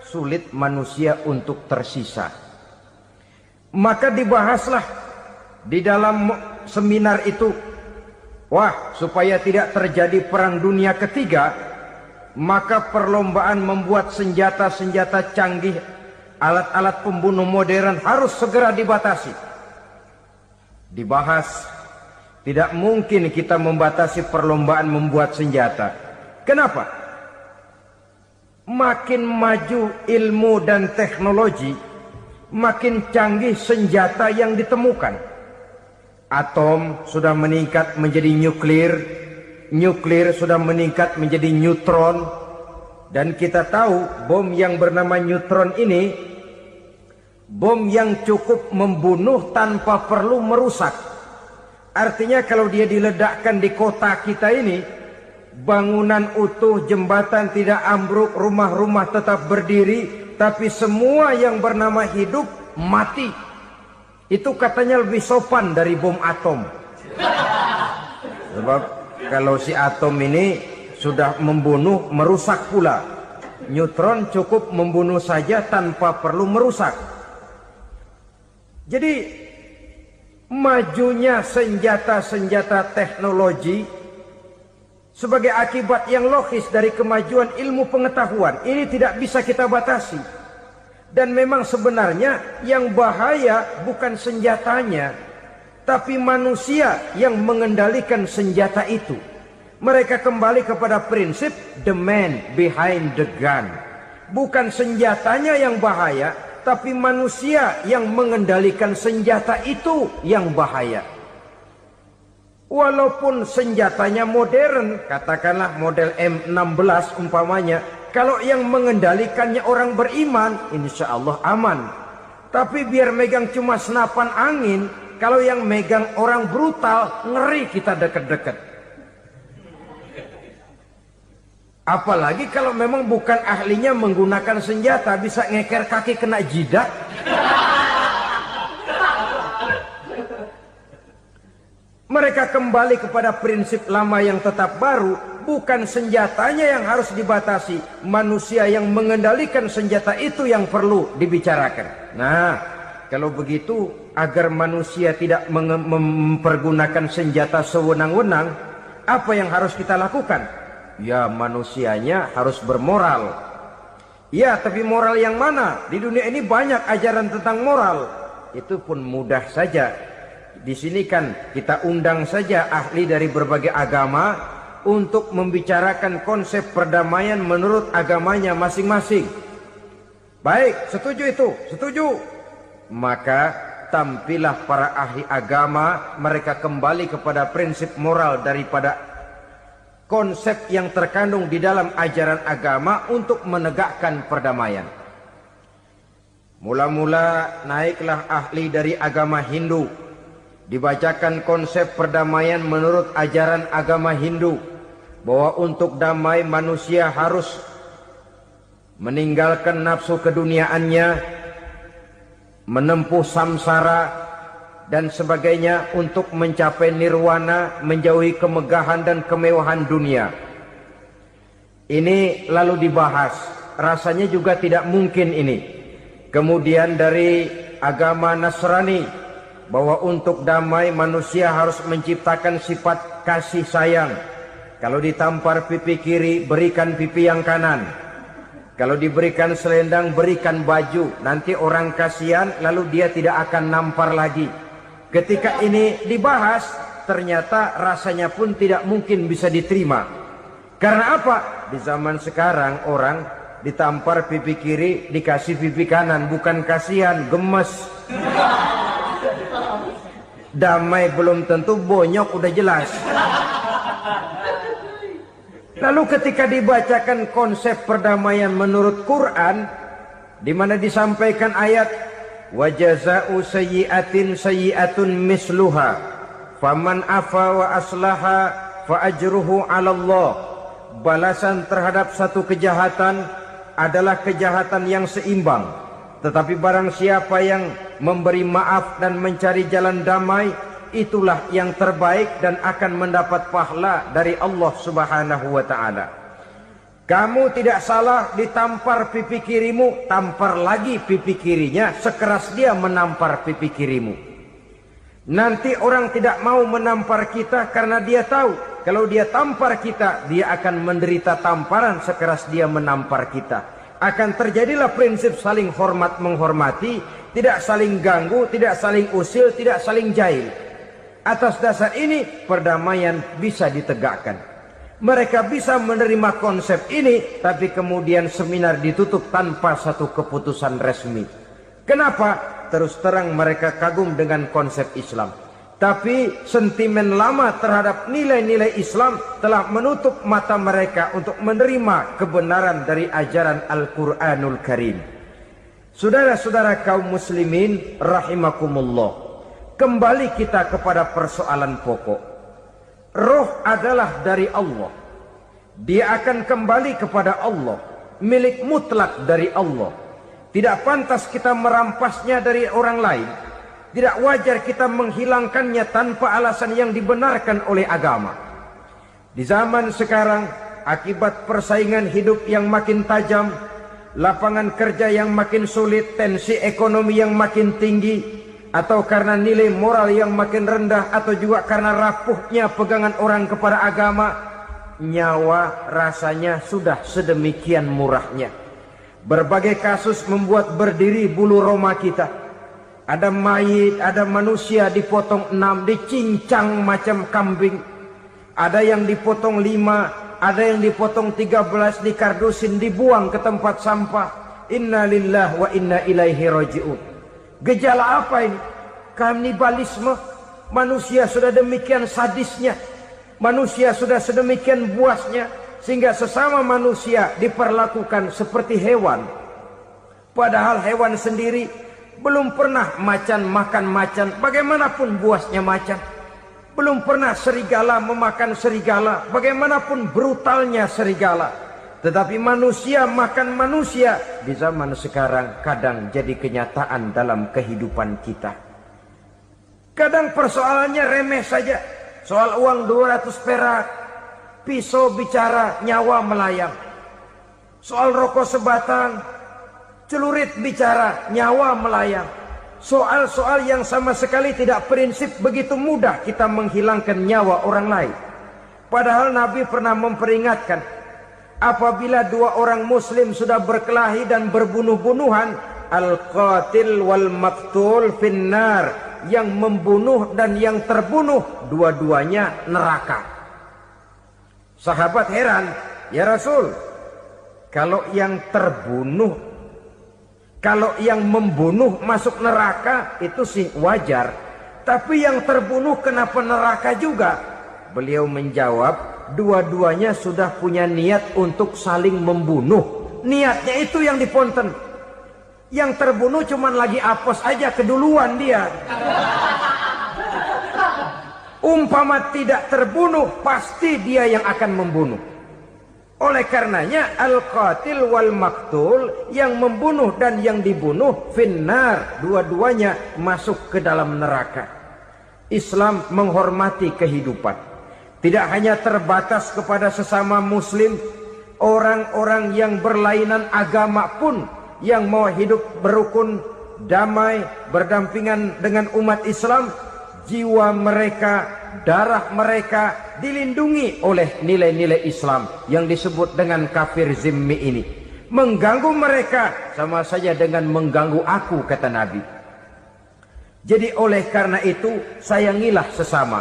sulit manusia untuk tersisa. Maka dibahaslah di dalam seminar itu, wah, supaya tidak terjadi Perang Dunia Ketiga, maka perlombaan membuat senjata-senjata canggih, alat-alat pembunuh modern harus segera dibatasi. Dibahas, tidak mungkin kita membatasi perlombaan membuat senjata. Kenapa? Makin maju ilmu dan teknologi, makin canggih senjata yang ditemukan. Atom sudah meningkat menjadi nuklir, nuklir sudah meningkat menjadi neutron, dan kita tahu bom yang bernama neutron ini, bom yang cukup membunuh tanpa perlu merusak. Artinya kalau dia diledakkan di kota kita ini, bangunan utuh, jembatan tidak ambruk, rumah-rumah tetap berdiri, tapi semua yang bernama hidup mati. Itu katanya lebih sopan dari bom atom. Sebab kalau si atom ini sudah membunuh, merusak pula. Neutron cukup membunuh saja tanpa perlu merusak. Jadi majunya senjata-senjata teknologi sebagai akibat yang logis dari kemajuan ilmu pengetahuan. Ini tidak bisa kita batasi. Dan memang sebenarnya yang bahaya bukan senjatanya, tapi manusia yang mengendalikan senjata itu. Mereka kembali kepada prinsip the man behind the gun. Bukan senjatanya yang bahaya, tapi manusia yang mengendalikan senjata itu yang bahaya. Walaupun senjatanya modern, katakanlah model M16 umpamanya, Kalau yang mengendalikannya orang beriman, insya Allah aman. Tapi biar megang cuma senapan angin, kalau yang megang orang brutal, ngeri kita deket-deket. Apalagi kalau memang bukan ahlinya menggunakan senjata, bisa ngeker kaki kena jidat. Mereka kembali kepada prinsip lama yang tetap baru, bukan senjatanya yang harus dibatasi, manusia yang mengendalikan senjata itu yang perlu dibicarakan. Nah, kalau begitu, agar manusia tidak mempergunakan senjata sewenang-wenang, apa yang harus kita lakukan? Ya, manusianya harus bermoral. Ya, tapi moral yang mana? Di dunia ini banyak ajaran tentang moral. Itu pun mudah saja. Di sini kan kita undang saja ahli dari berbagai agama untuk membicarakan konsep perdamaian menurut agamanya masing-masing. Baik, setuju itu? Setuju. Maka tampillah para ahli agama, mereka kembali kepada prinsip moral daripada konsep yang terkandung di dalam ajaran agama untuk menegakkan perdamaian. Mula-mula naiklah ahli dari agama Hindu, dibacakan konsep perdamaian menurut ajaran agama Hindu, bahwa untuk damai manusia harus meninggalkan nafsu keduniaannya, menempuh samsara dan sebagainya untuk mencapai nirwana, menjauhi kemegahan dan kemewahan dunia. Ini lalu dibahas, rasanya juga tidak mungkin ini. Kemudian dari agama Nasrani, bahwa untuk damai manusia harus menciptakan sifat kasih sayang. Kalau ditampar pipi kiri, berikan pipi yang kanan. Kalau diberikan selendang, berikan baju. Nanti orang kasihan, lalu dia tidak akan nampar lagi. Ketika ini dibahas, ternyata rasanya pun tidak mungkin bisa diterima. Karena apa? Di zaman sekarang orang ditampar pipi kiri, dikasih pipi kanan. Bukan kasihan, gemes. Damai belum tentu, bonyok udah jelas. Lalu ketika dibacakan konsep perdamaian menurut Quran, di mana disampaikan ayat wa jazaa'u sayyi'atin sayyi'atun misluha faman afa wa aslaha fa ajruhu 'ala Allah. Balasan terhadap satu kejahatan adalah kejahatan yang seimbang. Tetapi barang siapa yang memberi maaf dan mencari jalan damai, itulah yang terbaik dan akan mendapat pahala dari Allah Subhanahu wa ta'ala. Kamu tidak salah ditampar pipi kirimu, tampar lagi pipi kirinya sekeras dia menampar pipi kirimu. Nanti orang tidak mau menampar kita karena dia tahu kalau dia tampar kita, dia akan menderita tamparan sekeras dia menampar kita. Akan terjadilah prinsip saling hormat menghormati, tidak saling ganggu, tidak saling usil, tidak saling jahil. Atas dasar ini perdamaian bisa ditegakkan. Mereka bisa menerima konsep ini, tapi kemudian seminar ditutup tanpa satu keputusan resmi. Kenapa? Terus terang mereka kagum dengan konsep Islam, tapi sentimen lama terhadap nilai-nilai Islam telah menutup mata mereka untuk menerima kebenaran dari ajaran Al-Quranul Karim. Saudara-saudara kaum muslimin rahimakumullah, kembali kita kepada persoalan pokok. Roh adalah dari Allah. Dia akan kembali kepada Allah, milik mutlak dari Allah. Tidak pantas kita merampasnya dari orang lain. Tidak wajar kita menghilangkannya tanpa alasan yang dibenarkan oleh agama. Di zaman sekarang, akibat persaingan hidup yang makin tajam, lapangan kerja yang makin sulit, tensi ekonomi yang makin tinggi, atau karena nilai moral yang makin rendah, atau juga karena rapuhnya pegangan orang kepada agama, nyawa rasanya sudah sedemikian murahnya. Berbagai kasus membuat berdiri bulu roma kita. Ada mayit, ada manusia dipotong 6, dicincang macam kambing. Ada yang dipotong 5, ada yang dipotong 13, dikardusin, dibuang ke tempat sampah. Inna lillahi wa inna ilaihi raji'un. Gejala apa ini? Kanibalisme. Manusia sudah demikian sadisnya, manusia sudah sedemikian buasnya, sehingga sesama manusia diperlakukan seperti hewan. Padahal hewan sendiri belum pernah macan makan macan, bagaimanapun buasnya macan. Belum pernah serigala memakan serigala, bagaimanapun brutalnya serigala. Tetapi manusia makan manusia di zaman sekarang kadang jadi kenyataan dalam kehidupan kita. Kadang persoalannya remeh saja. Soal uang 200 perak, pisau bicara, nyawa melayang. Soal rokok sebatang, celurit bicara, nyawa melayang. Soal-soal yang sama sekali tidak prinsip, begitu mudah kita menghilangkan nyawa orang lain. Padahal Nabi pernah memperingatkan, apabila dua orang muslim sudah berkelahi dan berbunuh-bunuhan, al-qatil wal maktul finnar, yang membunuh dan yang terbunuh dua-duanya neraka. Sahabat heran, ya Rasul, kalau yang membunuh masuk neraka itu sih wajar, tapi yang terbunuh kenapa neraka juga? Beliau menjawab, dua-duanya sudah punya niat untuk saling membunuh. Niatnya itu yang diponten. Yang terbunuh cuman lagi apes aja, keduluan dia. Umpama tidak terbunuh, pasti dia yang akan membunuh. Oleh karenanya al-qatil wal maktul, yang membunuh dan yang dibunuh finnar, dua-duanya masuk ke dalam neraka. Islam menghormati kehidupan. Tidak hanya terbatas kepada sesama muslim, orang-orang yang berlainan agama pun yang mau hidup berukun, damai, berdampingan dengan umat Islam, jiwa mereka, darah mereka dilindungi oleh nilai-nilai Islam yang disebut dengan kafir zimmi ini. Mengganggu mereka sama saja dengan mengganggu aku, kata Nabi. Jadi oleh karena itu, sayangilah sesama.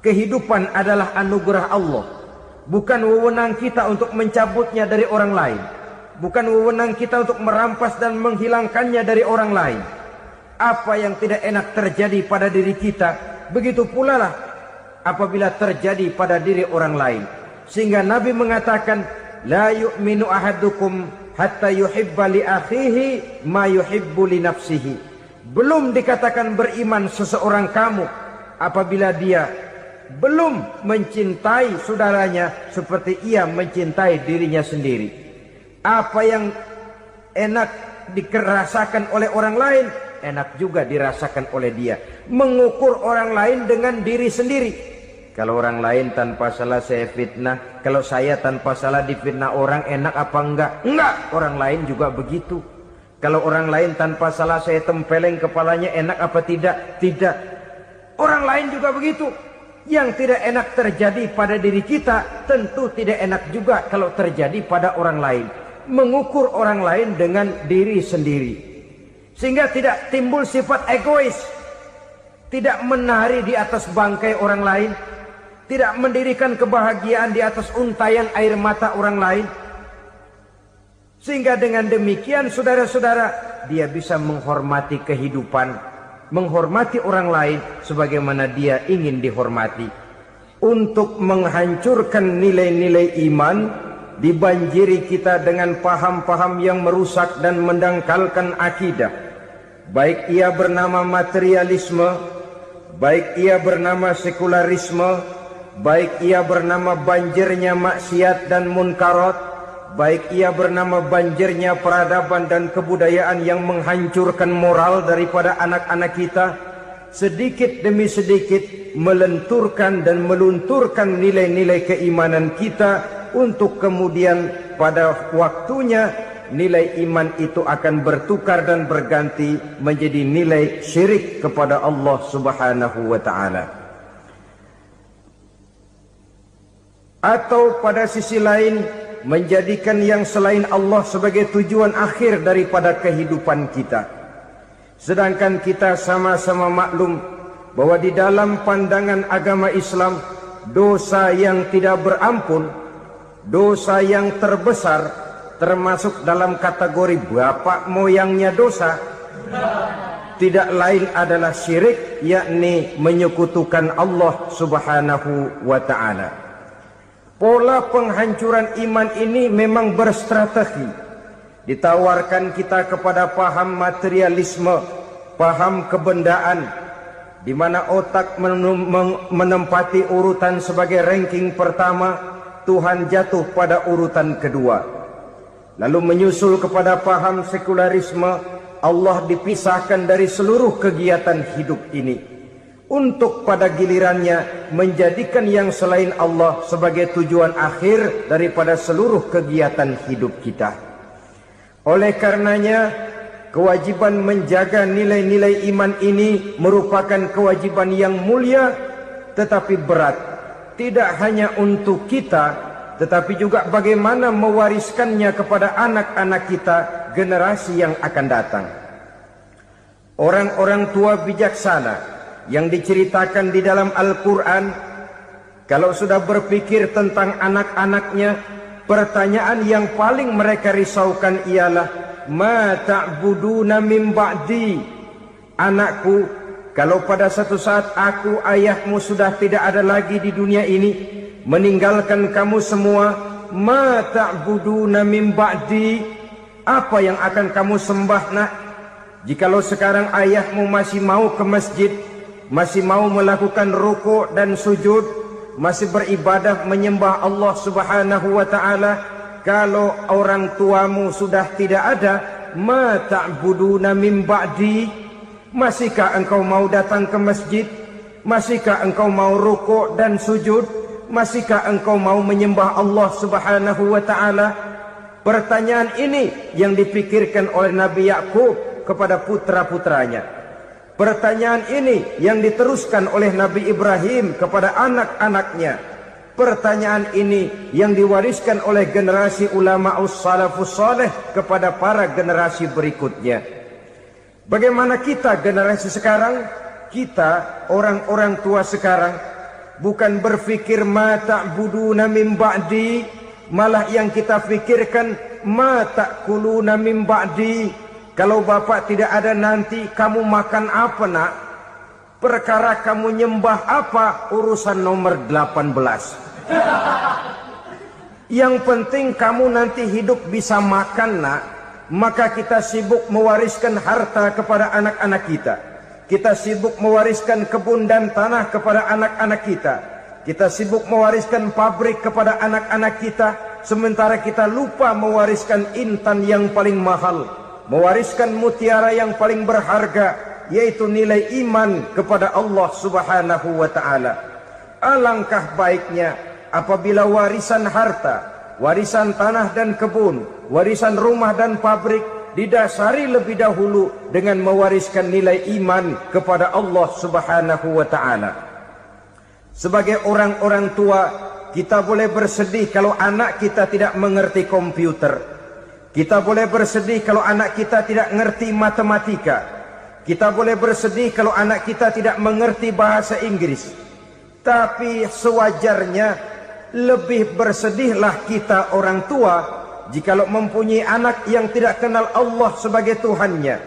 Kehidupan adalah anugerah Allah, bukan wewenang kita untuk mencabutnya dari orang lain. Bukan wewenang kita untuk merampas dan menghilangkannya dari orang lain. Apa yang tidak enak terjadi pada diri kita, begitu pula lah apabila terjadi pada diri orang lain. Sehingga Nabi mengatakan, la yu'minu ahadukum hatta yuhibba li akhihi ma yuhibbu li nafsihi. Belum dikatakan beriman seseorang kamu apabila dia belum mencintai saudaranya seperti ia mencintai dirinya sendiri. Apa yang enak dirasakan oleh orang lain, enak juga dirasakan oleh dia. Mengukur orang lain dengan diri sendiri. Kalau orang lain tanpa salah saya fitnah, kalau saya tanpa salah difitnah orang, enak apa enggak? Enggak, orang lain juga begitu. Kalau orang lain tanpa salah saya tempeleng kepalanya, enak apa tidak? Tidak. Orang lain juga begitu. Yang tidak enak terjadi pada diri kita, tentu tidak enak juga kalau terjadi pada orang lain. Mengukur orang lain dengan diri sendiri, sehingga tidak timbul sifat egois, tidak menari di atas bangkai orang lain, tidak mendirikan kebahagiaan di atas untayan air mata orang lain. Sehingga dengan demikian saudara-saudara, dia bisa menghormati kehidupan, menghormati orang lain sebagaimana dia ingin dihormati. Untuk menghancurkan nilai-nilai iman, dibanjiri kita dengan paham-paham yang merusak dan mendangkalkan akidah. Baik ia bernama materialisme, baik ia bernama sekularisme, baik ia bernama banjirnya maksiat dan munkarat, baik ia bernama banjirnya peradaban dan kebudayaan yang menghancurkan moral daripada anak-anak kita. Sedikit demi sedikit melenturkan dan melunturkan nilai-nilai keimanan kita, untuk kemudian pada waktunya nilai iman itu akan bertukar dan berganti menjadi nilai syirik kepada Allah Subhanahu wa ta'ala. Atau pada sisi lain, menjadikan yang selain Allah sebagai tujuan akhir daripada kehidupan kita. Sedangkan kita sama-sama maklum bahwa di dalam pandangan agama Islam, dosa yang tidak berampun, dosa yang terbesar, termasuk dalam kategori bapak moyangnya dosa, tidak lain adalah syirik, yakni menyekutukan Allah Subhanahu wa ta'ala. Pola penghancuran iman ini memang berstrategi. Ditawarkan kita kepada paham materialisme, paham kebendaan, di mana otak menempati urutan sebagai ranking pertama, Tuhan jatuh pada urutan kedua. Lalu menyusul kepada paham sekularisme, Allah dipisahkan dari seluruh kegiatan hidup ini, untuk pada gilirannya menjadikan yang selain Allah sebagai tujuan akhir daripada seluruh kegiatan hidup kita. Oleh karenanya, kewajiban menjaga nilai-nilai iman ini merupakan kewajiban yang mulia tetapi berat, tidak hanya untuk kita, tetapi juga bagaimana mewariskannya kepada anak-anak kita, generasi yang akan datang. Orang-orang tua bijaksana yang diceritakan di dalam Al-Quran, kalau sudah berpikir tentang anak-anaknya, pertanyaan yang paling mereka risaukan ialah, ma ta'buduna min ba'di. Anakku, kalau pada satu saat aku, ayahmu sudah tidak ada lagi di dunia ini, meninggalkan kamu semua, ma ta'buduna min ba'di, apa yang akan kamu sembah nak? Jikalau sekarang ayahmu masih mau ke masjid, masih mau melakukan rukuk dan sujud, masih beribadah menyembah Allah Subhanahu wa ta'ala, kalau orang tuamu sudah tidak ada, ma ta'buduna min ba'di, masihkah engkau mau datang ke masjid? Masihkah engkau mau rukuk dan sujud? Masihkah engkau mau menyembah Allah Subhanahu wa ta'ala? Pertanyaan ini yang dipikirkan oleh Nabi Yakub kepada putra-putranya. Pertanyaan ini yang diteruskan oleh Nabi Ibrahim kepada anak-anaknya. Pertanyaan ini yang diwariskan oleh generasi ulama salafus saleh kepada para generasi berikutnya. Bagaimana kita generasi sekarang? Kita orang-orang tua sekarang bukan berfikir ma ta'buduna min ba'di, malah yang kita fikirkan ma ta'kuluna min ba'di. Kalau bapak tidak ada nanti kamu makan apa nak? Perkara kamu nyembah apa, urusan nomor 18. Yang penting kamu nanti hidup bisa makan nak. Maka kita sibuk mewariskan harta kepada anak-anak kita. Kita sibuk mewariskan kebun dan tanah kepada anak-anak kita. Kita sibuk mewariskan pabrik kepada anak-anak kita, sementara kita lupa mewariskan intan yang paling mahal, mewariskan mutiara yang paling berharga, yaitu nilai iman kepada Allah Subhanahu wa ta'ala. Alangkah baiknya apabila warisan harta, warisan tanah dan kebun, warisan rumah dan pabrik didasari lebih dahulu dengan mewariskan nilai iman kepada Allah Subhanahu wa ta'ala. Sebagai orang-orang tua, kita boleh bersedih kalau anak kita tidak mengerti komputer. Kita boleh bersedih kalau anak kita tidak mengerti matematika. Kita boleh bersedih kalau anak kita tidak mengerti bahasa Inggris. Tapi sewajarnya lebih bersedihlah kita orang tua jikalau mempunyai anak yang tidak kenal Allah sebagai Tuhannya,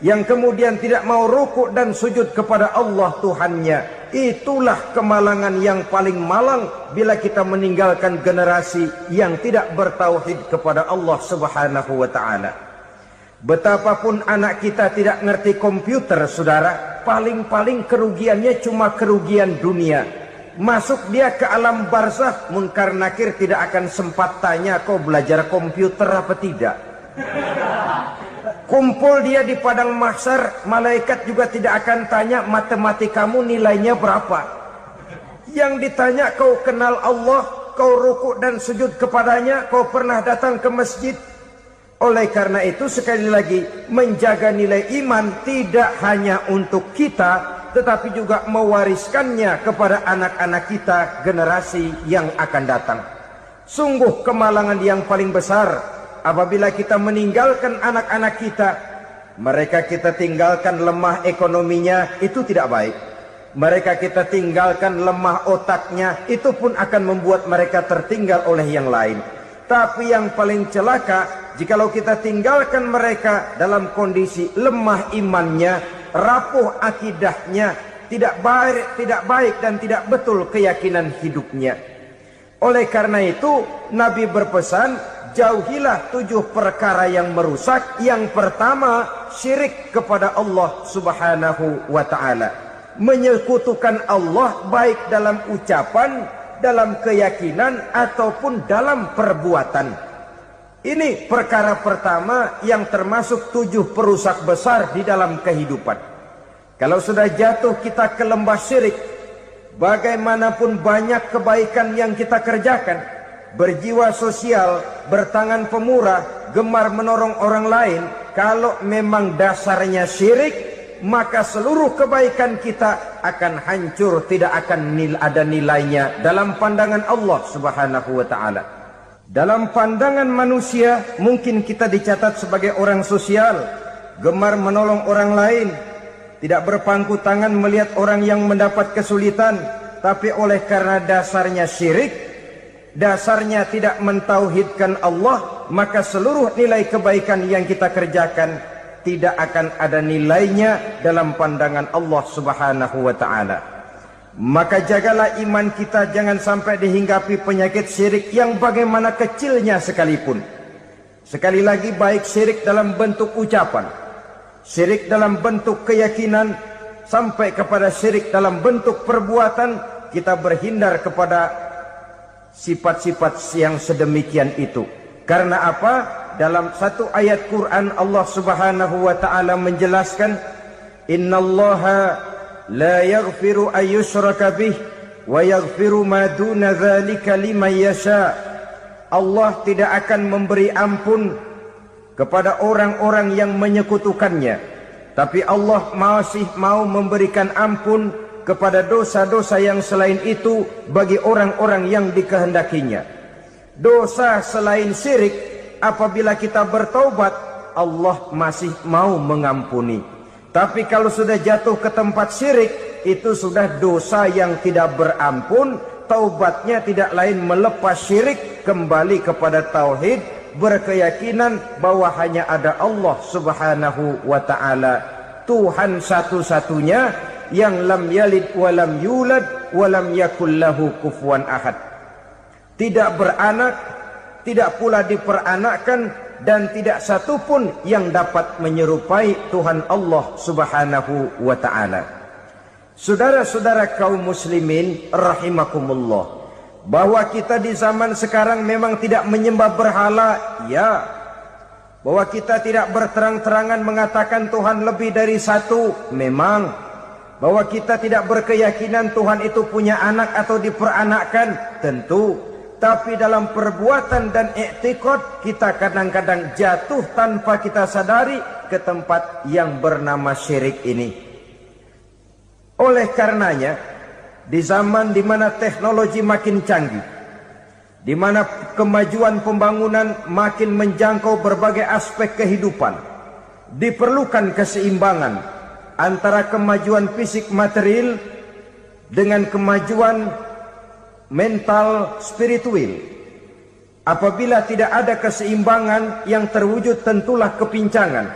yang kemudian tidak mau rukuk dan sujud kepada Allah Tuhannya. Itulah kemalangan yang paling malang bila kita meninggalkan generasi yang tidak bertauhid kepada Allah Subhanahu wa ta'ala. Betapapun anak kita tidak ngerti komputer, saudara, paling-paling kerugiannya cuma kerugian dunia. Masuk dia ke alam barzakh, munkar nakir tidak akan sempat tanya kau belajar komputer apa tidak. Kumpul dia di padang mahsyar, malaikat juga tidak akan tanya matematikamu nilainya berapa. Yang ditanya kau kenal Allah, kau rukuk dan sujud kepadanya, kau pernah datang ke masjid. Oleh karena itu sekali lagi, menjaga nilai iman tidak hanya untuk kita, tetapi juga mewariskannya kepada anak-anak kita, generasi yang akan datang. Sungguh kemalangan yang paling besar apabila kita meninggalkan anak-anak kita. Mereka kita tinggalkan lemah ekonominya, itu tidak baik. Mereka kita tinggalkan lemah otaknya, itu pun akan membuat mereka tertinggal oleh yang lain. Tapi yang paling celaka, jikalau kita tinggalkan mereka dalam kondisi lemah imannya, rapuh akidahnya, tidak baik dan tidak betul keyakinan hidupnya. Oleh karena itu Nabi berpesan, jauhilah 7 perkara yang merusak. Yang pertama, syirik kepada Allah Subhanahu wa ta'ala. Menyekutukan Allah baik dalam ucapan, dalam keyakinan, ataupun dalam perbuatan. Ini perkara pertama yang termasuk 7 perusak besar di dalam kehidupan. Kalau sudah jatuh kita ke lembah syirik, bagaimanapun banyak kebaikan yang kita kerjakan, berjiwa sosial, bertangan pemurah, gemar menolong orang lain, kalau memang dasarnya syirik, maka seluruh kebaikan kita akan hancur, tidak akan ada nilainya dalam pandangan Allah Subhanahu wa ta'ala. Dalam pandangan manusia, mungkin kita dicatat sebagai orang sosial, gemar menolong orang lain, tidak berpangku tangan melihat orang yang mendapat kesulitan. Tapi oleh karena dasarnya syirik, dasarnya tidak mentauhidkan Allah, maka seluruh nilai kebaikan yang kita kerjakan tidak akan ada nilainya dalam pandangan Allah Subhanahu wa ta'ala. Maka jagalah iman kita, jangan sampai dihinggapi penyakit syirik yang bagaimana kecilnya sekalipun. Sekali lagi, baik syirik dalam bentuk ucapan, syirik dalam bentuk keyakinan, sampai kepada syirik dalam bentuk perbuatan, kita berhindar kepada sifat-sifat yang sedemikian itu. Karena apa? Dalam satu ayat Quran Allah Subhanahu wa ta'ala menjelaskan, innallaha la yaghfiru ayyushraka bih wa yaghfiru ma duna dzalika liman yasha. Allah tidak akan memberi ampun kepada orang-orang yang menyekutukannya, tapi Allah masih mau memberikan ampun kepada dosa-dosa yang selain itu bagi orang-orang yang dikehendakinya. Dosa selain syirik, apabila kita bertaubat, Allah masih mau mengampuni. Tapi kalau sudah jatuh ke tempat syirik, itu sudah dosa yang tidak berampun. Taubatnya tidak lain melepas syirik, kembali kepada tauhid, berkeyakinan bahwa hanya ada Allah Subhanahu wa ta'ala, Tuhan satu-satunya, yang lam yalid walam yulad walam yakul lahu kufuwan ahad. Tidak beranak, tidak pula diperanakkan, dan tidak satupun yang dapat menyerupai Tuhan Allah Subhanahu wa ta'ala. Saudara-saudara kaum muslimin rahimakumullah, bahwa kita di zaman sekarang memang tidak menyembah berhala, ya. Bahwa kita tidak berterang-terangan mengatakan Tuhan lebih dari satu, memang. Bahwa kita tidak berkeyakinan Tuhan itu punya anak atau diperanakkan, tentu. Tapi dalam perbuatan dan i'tiqad, kita kadang-kadang jatuh tanpa kita sadari ke tempat yang bernama syirik ini. Oleh karenanya, di zaman di mana teknologi makin canggih, di mana kemajuan pembangunan makin menjangkau berbagai aspek kehidupan, diperlukan keseimbangan antara kemajuan fisik material dengan kemajuan mental spiritual. Apabila tidak ada keseimbangan yang terwujud, tentulah kepincangan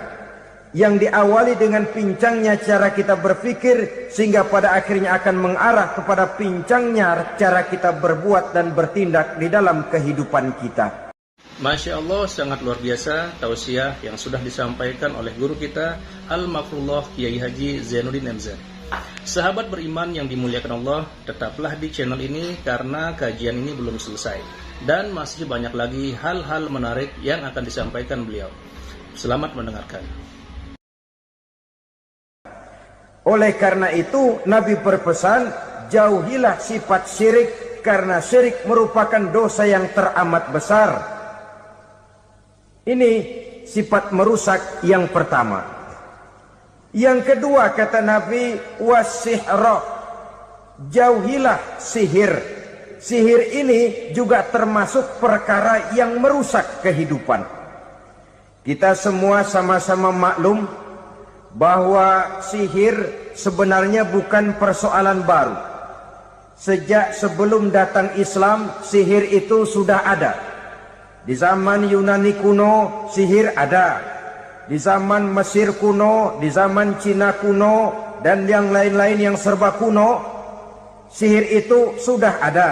yang diawali dengan pincangnya cara kita berpikir, sehingga pada akhirnya akan mengarah kepada pincangnya cara kita berbuat dan bertindak di dalam kehidupan kita. Masya Allah, sangat luar biasa tausiah yang sudah disampaikan oleh guru kita Al-Mafrullah Kiai Haji Zainuddin MZ. Sahabat beriman yang dimuliakan Allah, tetaplah di channel ini karena kajian ini belum selesai dan masih banyak lagi hal-hal menarik yang akan disampaikan beliau. Selamat mendengarkan. Oleh karena itu Nabi berpesan, jauhilah sifat syirik, karena syirik merupakan dosa yang teramat besar. Ini sifat merusak yang pertama. Yang kedua kata Nabi, wasihra, jauhilah sihir. Sihir ini juga termasuk perkara yang merusak kehidupan. Kita semua sama-sama maklum bahwa sihir sebenarnya bukan persoalan baru. Sejak sebelum datang Islam, sihir itu sudah ada. Di zaman Yunani kuno, sihir ada. Di zaman Mesir kuno, di zaman Cina kuno, dan yang lain-lain yang serba kuno, sihir itu sudah ada.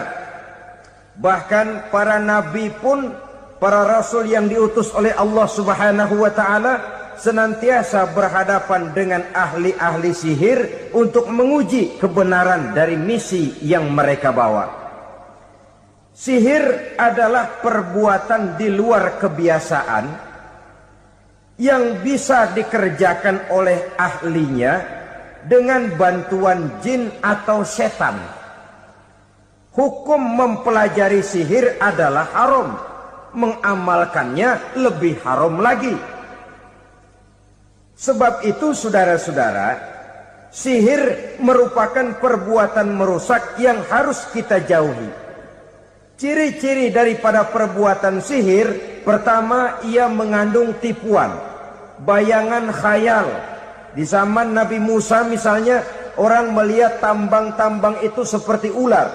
Bahkan para nabi pun, para rasul yang diutus oleh Allah Subhanahu wa taala senantiasa berhadapan dengan ahli-ahli sihir untuk menguji kebenaran dari misi yang mereka bawa. Sihir adalah perbuatan di luar kebiasaan yang bisa dikerjakan oleh ahlinya dengan bantuan jin atau setan. Hukum mempelajari sihir adalah haram, mengamalkannya lebih haram lagi. Sebab itu saudara-saudara, sihir merupakan perbuatan merusak yang harus kita jauhi. Ciri-ciri daripada perbuatan sihir, pertama, ia mengandung tipuan, bayangan khayal. Di zaman Nabi Musa misalnya, orang melihat tambang-tambang itu seperti ular.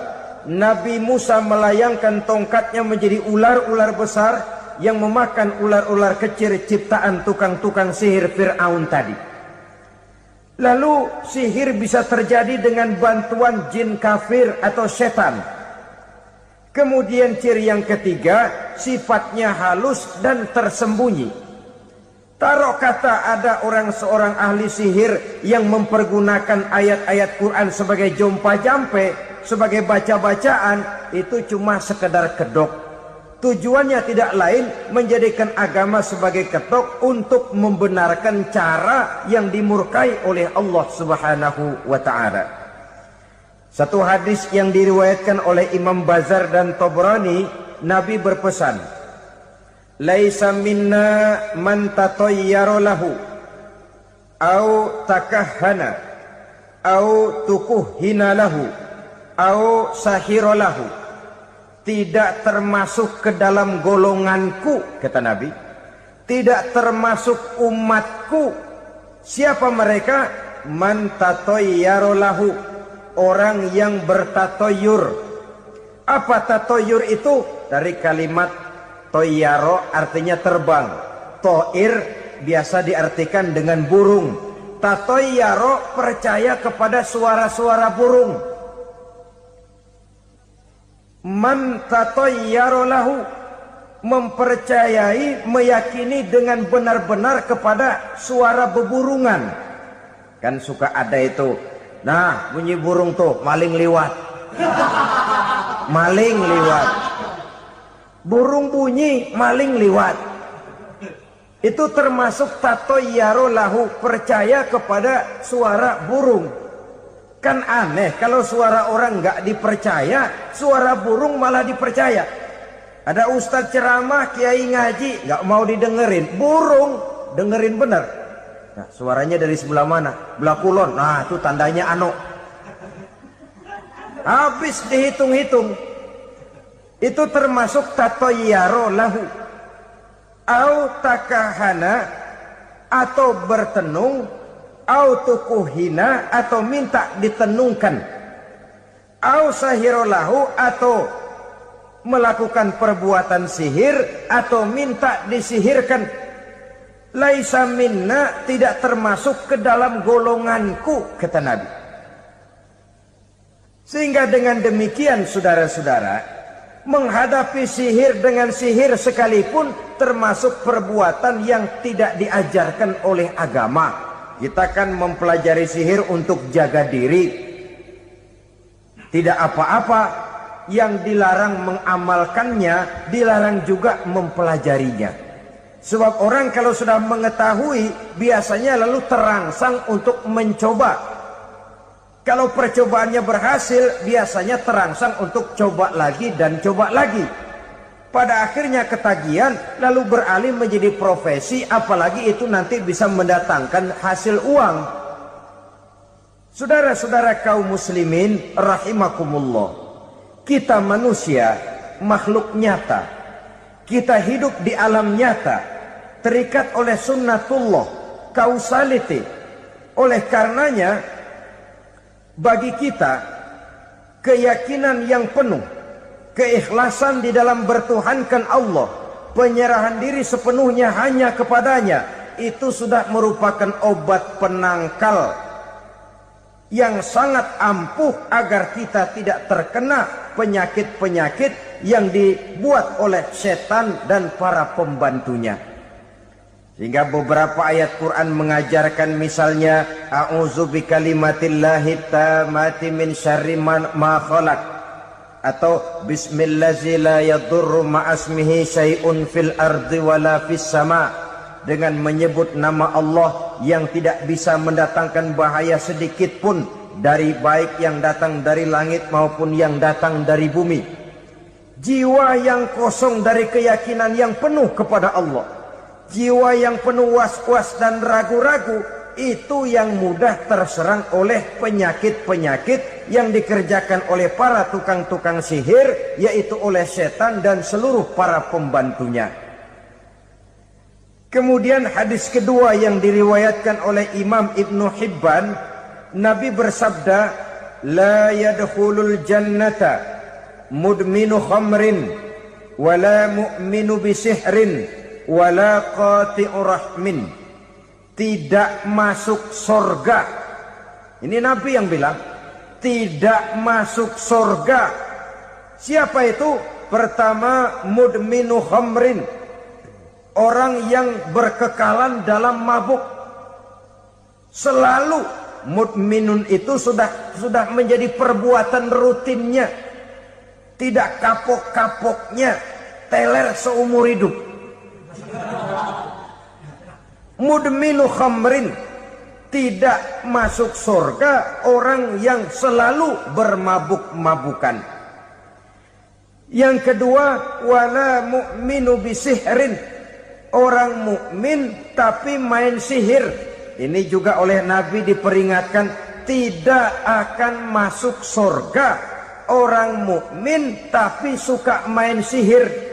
Nabi Musa melayangkan tongkatnya menjadi ular-ular besar yang memakan ular-ular kecil ciptaan tukang-tukang sihir Fir'aun tadi. Lalu sihir bisa terjadi dengan bantuan jin kafir atau setan. Kemudian ciri yang ketiga, sifatnya halus dan tersembunyi. Taruh kata ada seorang ahli sihir yang mempergunakan ayat-ayat Quran sebagai jompa-jampe, sebagai baca-bacaan, itu cuma sekedar kedok. Tujuannya tidak lain menjadikan agama sebagai ketok untuk membenarkan cara yang dimurkai oleh Allah Subhanahu wa taala. Satu hadis yang diriwayatkan oleh Imam Bazar dan Tabrani, Nabi berpesan, "Laisa minna man tatayyara lahu au takahhana au tukuhhina lahu au sahira lahu." Tidak termasuk ke dalam golonganku, kata Nabi. Tidak termasuk umatku. Siapa mereka? Man tatayyara lahu, orang yang bertatoyur. Apa tatoyur itu? Dari kalimat toyaro, artinya terbang. Toir biasa diartikan dengan burung. Tatoyaro percaya kepada suara-suara burung. Man tatayyara lahu, mempercayai, meyakini dengan benar-benar kepada suara beburungan. Kan suka ada itu, nah bunyi burung tuh, maling liwat. Maling liwat. Burung bunyi, maling liwat. Itu termasuk tatayyara lahu, percaya kepada suara burung. Kan aneh kalau suara orang nggak dipercaya, suara burung malah dipercaya. Ada ustadz ceramah, kiai ngaji, nggak mau didengerin, burung dengerin bener. Nah, suaranya dari sebelah mana? Belah kulon. Nah, itu tandanya ano. Habis dihitung-hitung. Itu termasuk tatayyara lahu. Au takahana, atau bertenung, au tukuhina, atau minta ditenungkan, au sahirolahu, atau melakukan perbuatan sihir atau minta disihirkan. Laisa minna, tidak termasuk ke dalam golonganku, kata Nabi. Sehingga dengan demikian saudara-saudara, menghadapi sihir dengan sihir sekalipun termasuk perbuatan yang tidak diajarkan oleh agama. Kita kan mempelajari sihir untuk jaga diri. Tidak apa-apa, yang dilarang mengamalkannya, dilarang juga mempelajarinya. Sebab orang kalau sudah mengetahui, biasanya lalu terangsang untuk mencoba. Kalau percobaannya berhasil, biasanya terangsang untuk coba lagi dan coba lagi. Pada akhirnya ketagihan, lalu beralih menjadi profesi, apalagi itu nanti bisa mendatangkan hasil uang. Saudara-saudara kaum muslimin rahimakumullah, kita manusia makhluk nyata. Kita hidup di alam nyata, terikat oleh sunnatullah, causality. Oleh karenanya, bagi kita keyakinan yang penuh, keikhlasan di dalam bertuhankan Allah, penyerahan diri sepenuhnya hanya kepadanya, itu sudah merupakan obat penangkal yang sangat ampuh agar kita tidak terkena penyakit-penyakit yang dibuat oleh setan dan para pembantunya. Sehingga beberapa ayat Quran mengajarkan misalnya a'udzu bikalimatillahi tammati min syarri ma khalaq, atau bismillazi la yadurru ma'asmihi syai'un fil ardi wala fis sama, dengan menyebut nama Allah yang tidak bisa mendatangkan bahaya sedikit pun dari baik yang datang dari langit maupun yang datang dari bumi. Jiwa yang kosong dari keyakinan yang penuh kepada Allah, jiwa yang penuh was-was dan ragu-ragu, itu yang mudah terserang oleh penyakit-penyakit yang dikerjakan oleh para tukang-tukang sihir, yaitu oleh setan dan seluruh para pembantunya. Kemudian hadis kedua yang diriwayatkan oleh Imam Ibnu Hibban, Nabi bersabda, la yadkhulul jannata mudminu khamrin wala mu'minu bisihrin wala qati'u rahmin. Tidak masuk surga. Ini Nabi yang bilang, tidak masuk surga. Siapa itu? Pertama, mudminu khamrin, orang yang berkekalan dalam mabuk. Selalu mudminun itu sudah menjadi perbuatan rutinnya, tidak kapok-kapoknya, teler seumur hidup. Mudminu khamrin, tidak masuk surga orang yang selalu bermabuk-mabukan. Yang kedua, wala mu'minu bisihrin, orang mukmin tapi main sihir. Ini juga oleh Nabi diperingatkan, tidak akan masuk surga orang mukmin tapi suka main sihir.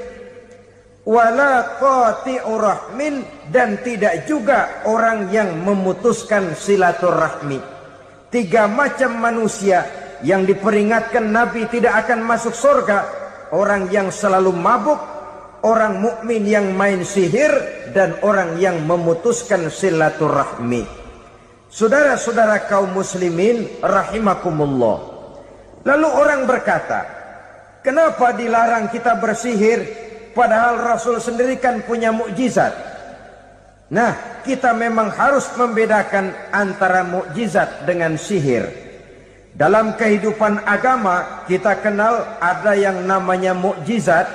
Wala qati'u rahmin, dan tidak juga orang yang memutuskan silaturahmi. Tiga macam manusia yang diperingatkan Nabi tidak akan masuk surga: orang yang selalu mabuk, orang mukmin yang main sihir, dan orang yang memutuskan silaturahmi. Saudara-saudara kaum muslimin rahimakumullah. Lalu orang berkata, kenapa dilarang kita bersihir? Padahal Rasul sendiri kan punya mukjizat. Nah, kita memang harus membedakan antara mukjizat dengan sihir. Dalam kehidupan agama kita kenal ada yang namanya mukjizat,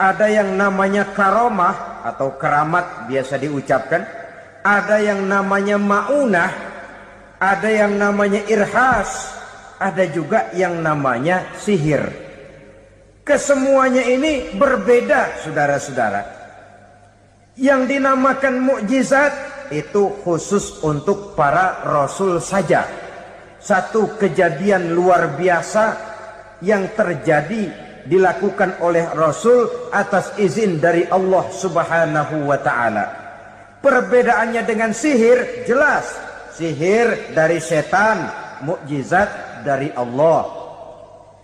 ada yang namanya karomah atau keramat biasa diucapkan, ada yang namanya maunah, ada yang namanya irhas, ada juga yang namanya sihir. Kesemuanya ini berbeda, saudara-saudara. Yang dinamakan mukjizat itu khusus untuk para rasul saja. Satu kejadian luar biasa yang terjadi dilakukan oleh rasul atas izin dari Allah Subhanahu wa taala. Perbedaannya dengan sihir jelas. Sihir dari setan, mukjizat dari Allah.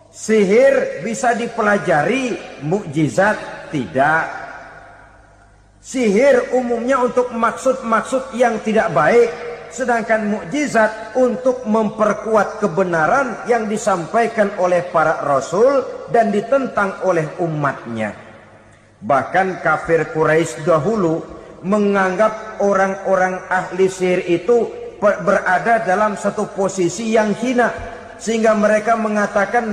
Sihir bisa dipelajari, mukjizat tidak. Sihir umumnya untuk maksud-maksud yang tidak baik, sedangkan mukjizat untuk memperkuat kebenaran yang disampaikan oleh para rasul dan ditentang oleh umatnya. Bahkan kafir Quraisy dahulu menganggap orang-orang ahli sihir itu berada dalam satu posisi yang hina, sehingga mereka mengatakan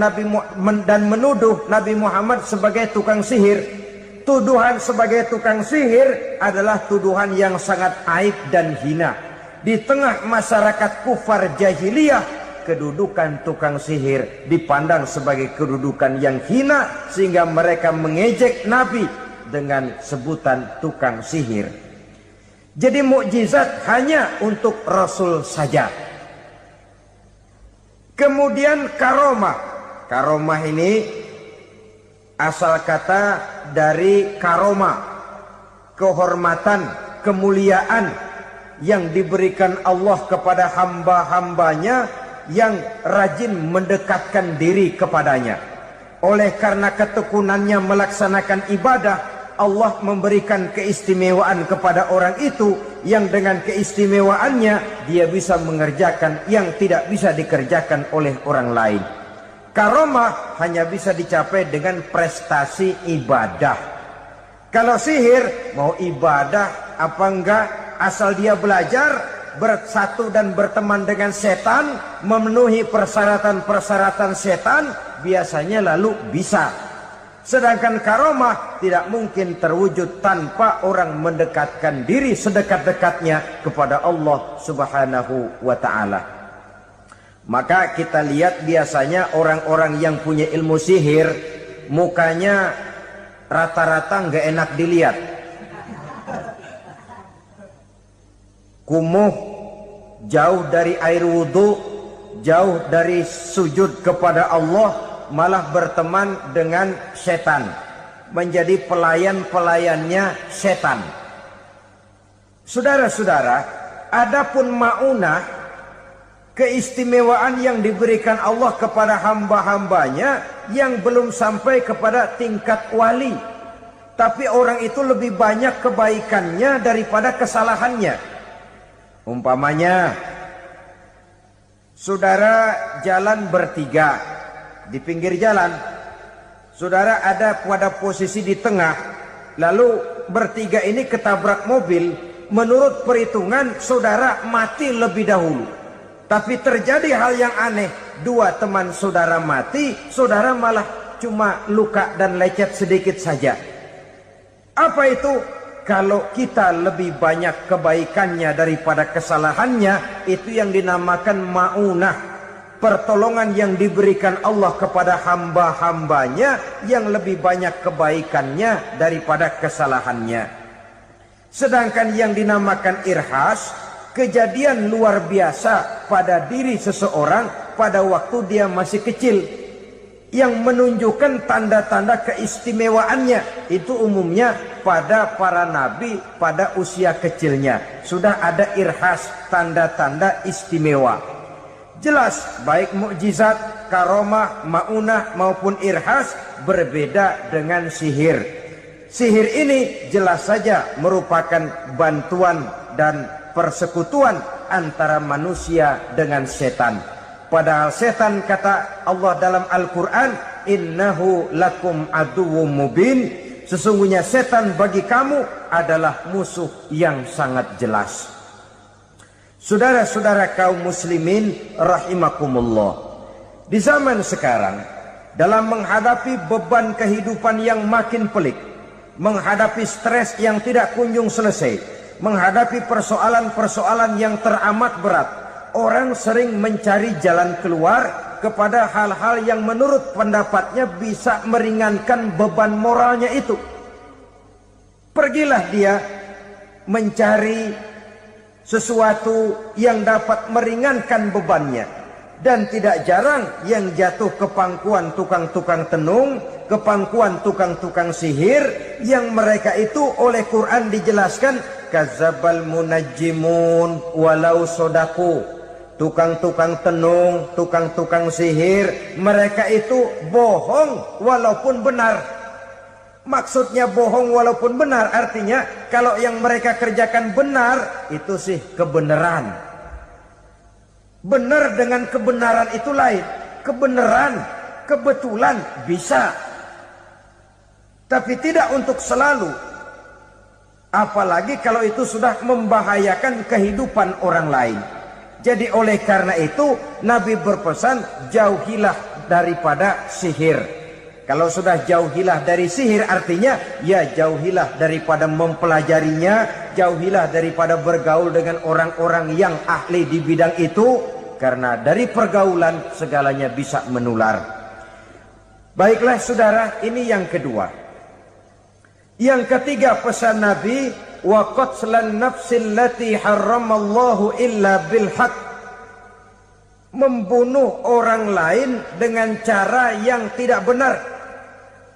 dan menuduh Nabi Muhammad sebagai tukang sihir. Tuduhan sebagai tukang sihir adalah tuduhan yang sangat aib dan hina. Di tengah masyarakat kufar jahiliyah, kedudukan tukang sihir dipandang sebagai kedudukan yang hina, sehingga mereka mengejek Nabi dengan sebutan tukang sihir. Jadi mukjizat hanya untuk Rasul saja. Kemudian karomah. Karomah ini asal kata dari karomah, kehormatan, kemuliaan yang diberikan Allah kepada hamba-hambanya yang rajin mendekatkan diri kepadanya. Oleh karena ketekunannya melaksanakan ibadah, Allah memberikan keistimewaan kepada orang itu, yang dengan keistimewaannya dia bisa mengerjakan yang tidak bisa dikerjakan oleh orang lain. Karomah hanya bisa dicapai dengan prestasi ibadah. Kalau sihir, mau ibadah apa enggak, asal dia belajar, bersatu dan berteman dengan setan, memenuhi persyaratan-persyaratan setan, biasanya lalu bisa. Sedangkan karomah tidak mungkin terwujud tanpa orang mendekatkan diri sedekat-dekatnya kepada Allah Subhanahu wa ta'ala. Maka kita lihat biasanya orang-orang yang punya ilmu sihir, mukanya rata-rata nggak enak dilihat. Kumuh, jauh dari air wudhu, jauh dari sujud kepada Allah, malah berteman dengan setan, menjadi pelayan-pelayannya setan. Saudara-saudara, adapun maunah, keistimewaan yang diberikan Allah kepada hamba-hambanya yang belum sampai kepada tingkat wali, tapi orang itu lebih banyak kebaikannya daripada kesalahannya. Umpamanya, saudara jalan bertiga di pinggir jalan, saudara ada pada posisi di tengah, lalu bertiga ini ketabrak mobil. Menurut perhitungan saudara mati lebih dahulu, tapi terjadi hal yang aneh, dua teman saudara mati, saudara malah cuma luka dan lecet sedikit saja. Apa itu? Kalau kita lebih banyak kebaikannya daripada kesalahannya, itu yang dinamakan maunah, pertolongan yang diberikan Allah kepada hamba-hambanya yang lebih banyak kebaikannya daripada kesalahannya. Sedangkan yang dinamakan irhas, kejadian luar biasa pada diri seseorang pada waktu dia masih kecil, yang menunjukkan tanda-tanda keistimewaannya. Itu umumnya pada para nabi pada usia kecilnya sudah ada irhas, tanda-tanda istimewa. Jelas baik mukjizat, karomah, maunah maupun irhas berbeda dengan sihir. Sihir ini jelas saja merupakan bantuan dan persekutuan antara manusia dengan setan. Padahal setan, kata Allah dalam Al-Quran, innahu lakum aduwwum mubin, sesungguhnya setan bagi kamu adalah musuh yang sangat jelas. Saudara-saudara kaum muslimin rahimakumullah, di zaman sekarang dalam menghadapi beban kehidupan yang makin pelik, menghadapi stres yang tidak kunjung selesai, menghadapi persoalan-persoalan yang teramat berat, orang sering mencari jalan keluar kepada hal-hal yang menurut pendapatnya bisa meringankan beban moralnya itu. Pergilah dia mencari sesuatu yang dapat meringankan bebannya. Dan tidak jarang yang jatuh ke pangkuan tukang-tukang tenung, ke pangkuan tukang-tukang sihir, yang mereka itu oleh Quran dijelaskan kadzabal munajjimun walau sodaku. Tukang-tukang tenung, tukang-tukang sihir, mereka itu bohong walaupun benar. Maksudnya bohong walaupun benar, artinya kalau yang mereka kerjakan benar, itu sih kebenaran. Benar dengan kebenaran itu lain. Kebenaran, kebetulan bisa, tapi tidak untuk selalu. Apalagi kalau itu sudah membahayakan kehidupan orang lain. Jadi oleh karena itu Nabi berpesan, jauhilah daripada sihir. Kalau sudah jauhilah dari sihir, artinya ya jauhilah daripada mempelajarinya, jauhilah daripada bergaul dengan orang-orang yang ahli di bidang itu, karena dari pergaulan segalanya bisa menular. Baiklah saudara, ini yang kedua. Yang ketiga pesan Nabi, wa qatlan nafsil lati harramallahu illa bil haqq, membunuh orang lain dengan cara yang tidak benar,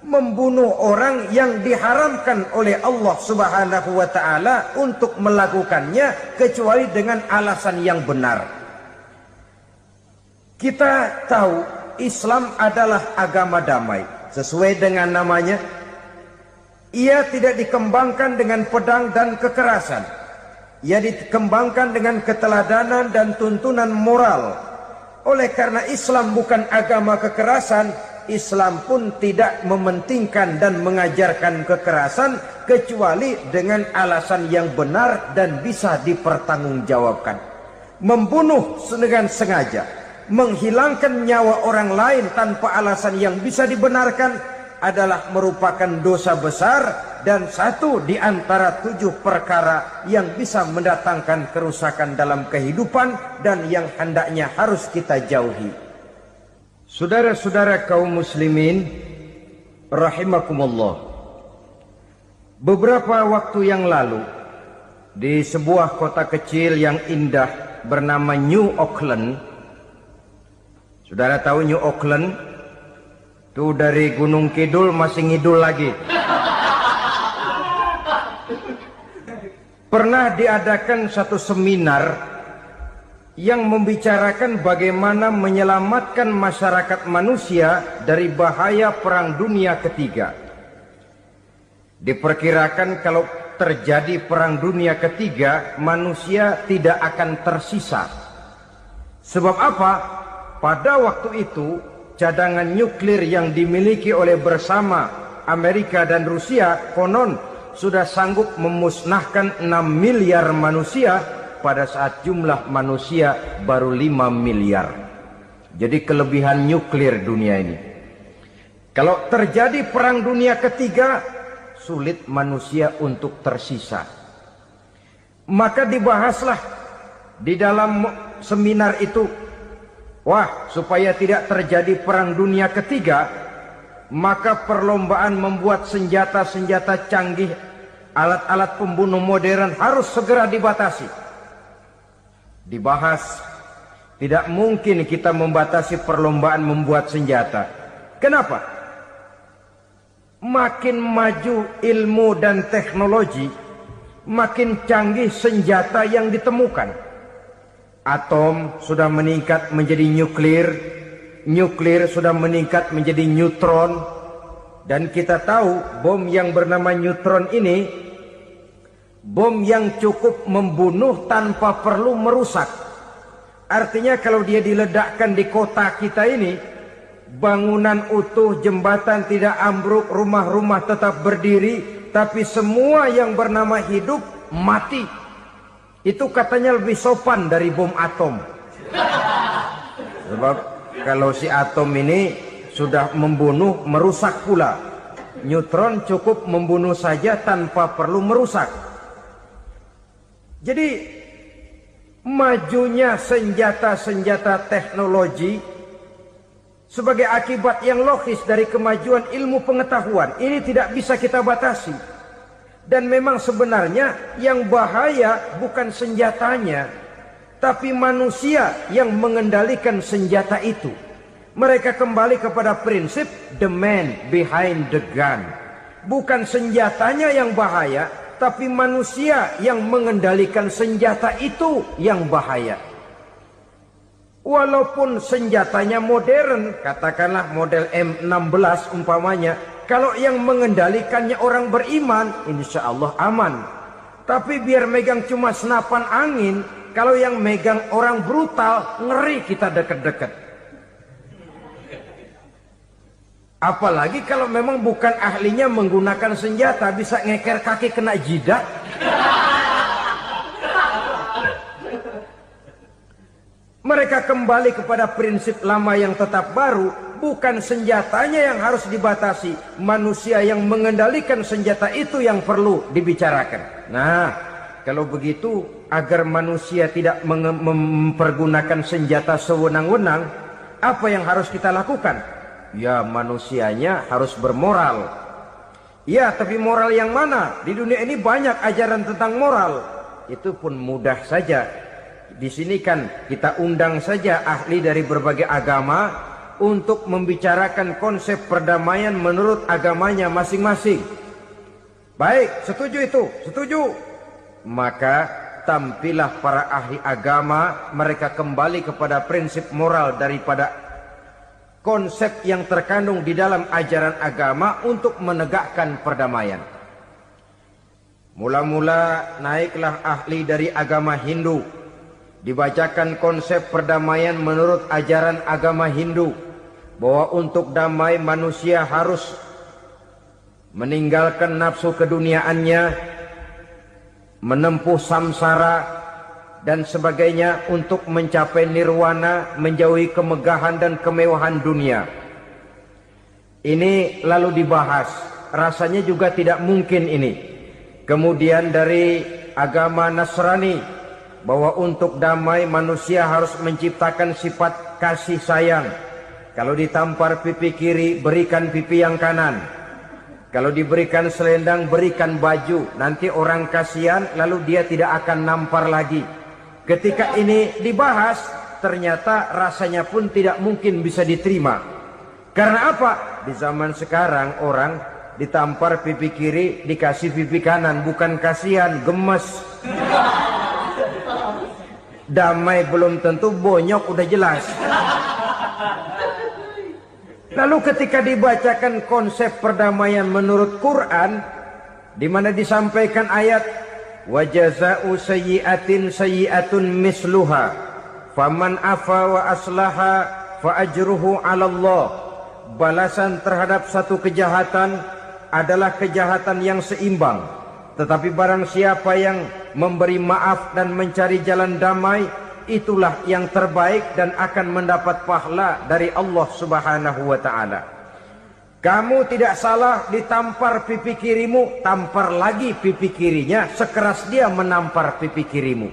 membunuh orang yang diharamkan oleh Allah Subhanahu wa ta'ala untuk melakukannya kecuali dengan alasan yang benar. Kita tahu Islam adalah agama damai, sesuai dengan namanya. Ia tidak dikembangkan dengan pedang dan kekerasan. Ia dikembangkan dengan keteladanan dan tuntunan moral. Oleh karena Islam bukan agama kekerasan, Islam pun tidak mementingkan dan mengajarkan kekerasan kecuali dengan alasan yang benar dan bisa dipertanggungjawabkan. Membunuh dengan sengaja, menghilangkan nyawa orang lain tanpa alasan yang bisa dibenarkan adalah merupakan dosa besar dan satu di antara 7 perkara yang bisa mendatangkan kerusakan dalam kehidupan dan yang hendaknya harus kita jauhi. Saudara-saudara kaum muslimin rahimakumullah, beberapa waktu yang lalu di sebuah kota kecil yang indah bernama New Auckland. Saudara tahu New Auckland? Itu dari Gunung Kidul masih ngidul lagi. Pernah diadakan satu seminar yang membicarakan bagaimana menyelamatkan masyarakat manusia dari bahaya Perang Dunia Ketiga. Diperkirakan kalau terjadi Perang Dunia Ketiga, manusia tidak akan tersisa. Sebab apa? Pada waktu itu cadangan nuklir yang dimiliki oleh bersama Amerika dan Rusia konon sudah sanggup memusnahkan 6 miliar manusia pada saat jumlah manusia baru 5 miliar. Jadi kelebihan nuklir dunia ini. Kalau terjadi Perang Dunia Ketiga, sulit manusia untuk tersisa. Maka dibahaslah di dalam seminar itu, wah, supaya tidak terjadi Perang Dunia Ketiga, maka perlombaan membuat senjata-senjata canggih, alat-alat pembunuh modern harus segera dibatasi. Dibahas, tidak mungkin kita membatasi perlombaan membuat senjata. Kenapa? Makin maju ilmu dan teknologi, makin canggih senjata yang ditemukan. Atom sudah meningkat menjadi nuklir, nuklir sudah meningkat menjadi neutron, dan kita tahu bom yang bernama neutron ini bom yang cukup membunuh tanpa perlu merusak. Artinya kalau dia diledakkan di kota kita ini, bangunan utuh, jembatan tidak ambruk, rumah-rumah tetap berdiri, tapi semua yang bernama hidup mati. Itu katanya lebih sopan dari bom atom. Sebab kalau si atom ini sudah membunuh, merusak pula. Neutron cukup membunuh saja tanpa perlu merusak. Jadi majunya senjata-senjata teknologi sebagai akibat yang logis dari kemajuan ilmu pengetahuan. Ini tidak bisa kita batasi. Dan memang sebenarnya yang bahaya bukan senjatanya, tapi manusia yang mengendalikan senjata itu. Mereka kembali kepada prinsip the man behind the gun. Bukan senjatanya yang bahaya, tapi manusia yang mengendalikan senjata itu yang bahaya. Walaupun senjatanya modern, katakanlah model M16 umpamanya, kalau yang mengendalikannya orang beriman, insya Allah aman. Tapi biar megang cuma senapan angin, kalau yang megang orang brutal, ngeri kita deket-deket. Apalagi kalau memang bukan ahlinya menggunakan senjata, bisa ngeker kaki kena jidat. Mereka kembali kepada prinsip lama yang tetap baru. Bukan senjatanya yang harus dibatasi, manusia yang mengendalikan senjata itu yang perlu dibicarakan. Nah, kalau begitu agar manusia tidak mempergunakan senjata sewenang-wenang, apa yang harus kita lakukan? Ya, manusianya harus bermoral. Ya, tapi moral yang mana? Di dunia ini banyak ajaran tentang moral. Itu pun mudah saja. Di sini kan kita undang saja ahli dari berbagai agama untuk membicarakan konsep perdamaian menurut agamanya masing-masing. Baik, setuju itu, setuju. Maka tampillah para ahli agama, mereka kembali kepada prinsip moral daripada konsep yang terkandung di dalam ajaran agama untuk menegakkan perdamaian. Mula-mula naiklah ahli dari agama Hindu dibacakan konsep perdamaian menurut ajaran agama Hindu, bahwa untuk damai manusia harus meninggalkan nafsu keduniaannya, menempuh samsara dan sebagainya untuk mencapai nirwana, menjauhi kemegahan dan kemewahan dunia. Ini lalu dibahas, rasanya juga tidak mungkin ini. Kemudian dari agama Nasrani, bahwa untuk damai manusia harus menciptakan sifat kasih sayang. Kalau ditampar pipi kiri, berikan pipi yang kanan. Kalau diberikan selendang, berikan baju. Nanti orang kasihan, lalu dia tidak akan nampar lagi. Ketika ini dibahas, ternyata rasanya pun tidak mungkin bisa diterima. Karena apa? Di zaman sekarang orang ditampar pipi kiri, dikasih pipi kanan. Bukan kasihan, gemes. Damai belum tentu, bonyok udah jelas. Lalu ketika dibacakan konsep perdamaian menurut Quran, di mana disampaikan ayat wa jazaa'u sayyi'atin sayyi'atun misluha faman afa wa aslaha fa ajruhu 'ala Allah. Balasan terhadap satu kejahatan adalah kejahatan yang seimbang, tetapi barang siapa yang memberi maaf dan mencari jalan damai, itulah yang terbaik dan akan mendapat pahala dari Allah Subhanahu wa ta'ala. Kamu tidak salah ditampar pipi kirimu, tampar lagi pipi kirinya sekeras dia menampar pipi kirimu.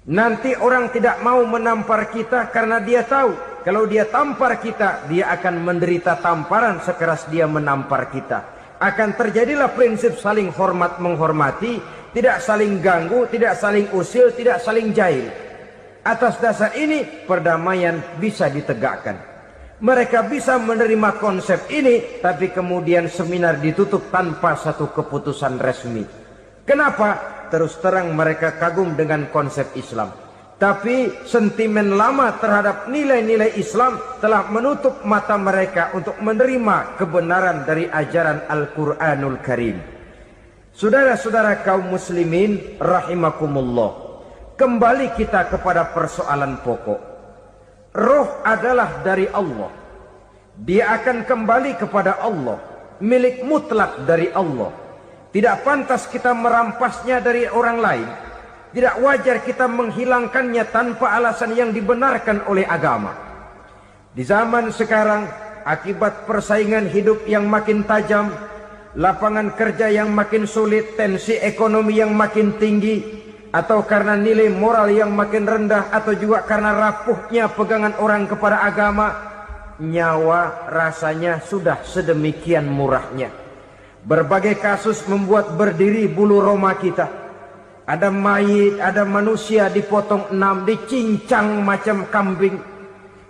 Nanti orang tidak mau menampar kita karena dia tahu kalau dia tampar kita, dia akan menderita tamparan sekeras dia menampar kita. Akan terjadilah prinsip saling hormat menghormati, tidak saling ganggu, tidak saling usil, tidak saling jahil. Atas dasar ini perdamaian bisa ditegakkan. Mereka bisa menerima konsep ini, tapi kemudian seminar ditutup tanpa satu keputusan resmi. Kenapa? Terus terang mereka kagum dengan konsep Islam, tapi sentimen lama terhadap nilai-nilai Islam telah menutup mata mereka untuk menerima kebenaran dari ajaran Al-Quranul Karim. Saudara-saudara kaum muslimin rahimakumullah, kembali kita kepada persoalan pokok. Roh adalah dari Allah. Dia akan kembali kepada Allah, milik mutlak dari Allah. Tidak pantas kita merampasnya dari orang lain. Tidak wajar kita menghilangkannya tanpa alasan yang dibenarkan oleh agama. Di zaman sekarang, akibat persaingan hidup yang makin tajam, lapangan kerja yang makin sulit, tensi ekonomi yang makin tinggi, atau karena nilai moral yang makin rendah, atau juga karena rapuhnya pegangan orang kepada agama, nyawa rasanya sudah sedemikian murahnya. Berbagai kasus membuat berdiri bulu roma kita. Ada mayit, ada manusia dipotong 6, dicincang macam kambing.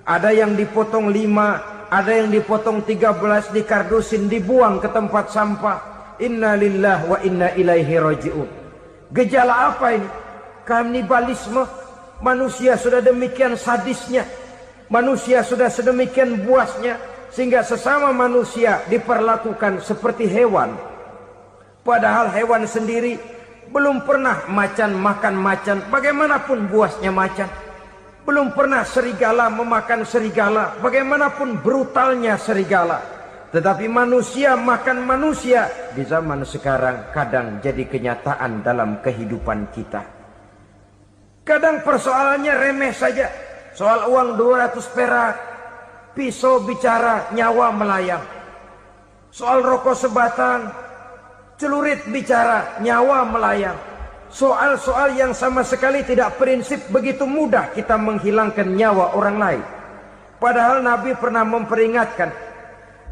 Ada yang dipotong 5, ada yang dipotong 13, dikardusin, dibuang ke tempat sampah. Inna lillahi wa inna ilaihi raji'un. Gejala apa ini? Kanibalisme. Manusia sudah demikian sadisnya, manusia sudah sedemikian buasnya, sehingga sesama manusia diperlakukan seperti hewan. Padahal hewan sendiri belum pernah macan makan macan, bagaimanapun buasnya macan. Belum pernah serigala memakan serigala, bagaimanapun brutalnya serigala. Tetapi manusia makan manusia di zaman sekarang kadang jadi kenyataan dalam kehidupan kita. Kadang persoalannya remeh saja. Soal uang 200 perak, pisau bicara, nyawa melayang. Soal rokok sebatang, celurit bicara, nyawa melayang. Soal-soal yang sama sekali tidak prinsip, begitu mudah kita menghilangkan nyawa orang lain. Padahal Nabi pernah memperingatkan,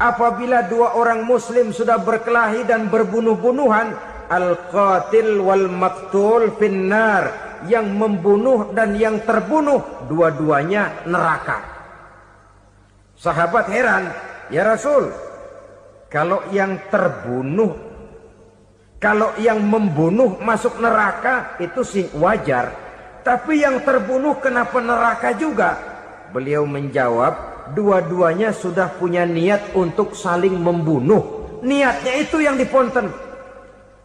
apabila dua orang muslim sudah berkelahi dan berbunuh-bunuhan, al-qatil wal maqtul finnar, yang membunuh dan yang terbunuh dua-duanya neraka. Sahabat heran, ya Rasul, kalau yang terbunuh, kalau yang membunuh masuk neraka itu sih wajar, tapi yang terbunuh kenapa neraka juga? Beliau menjawab, dua-duanya sudah punya niat untuk saling membunuh. Niatnya itu yang diponten.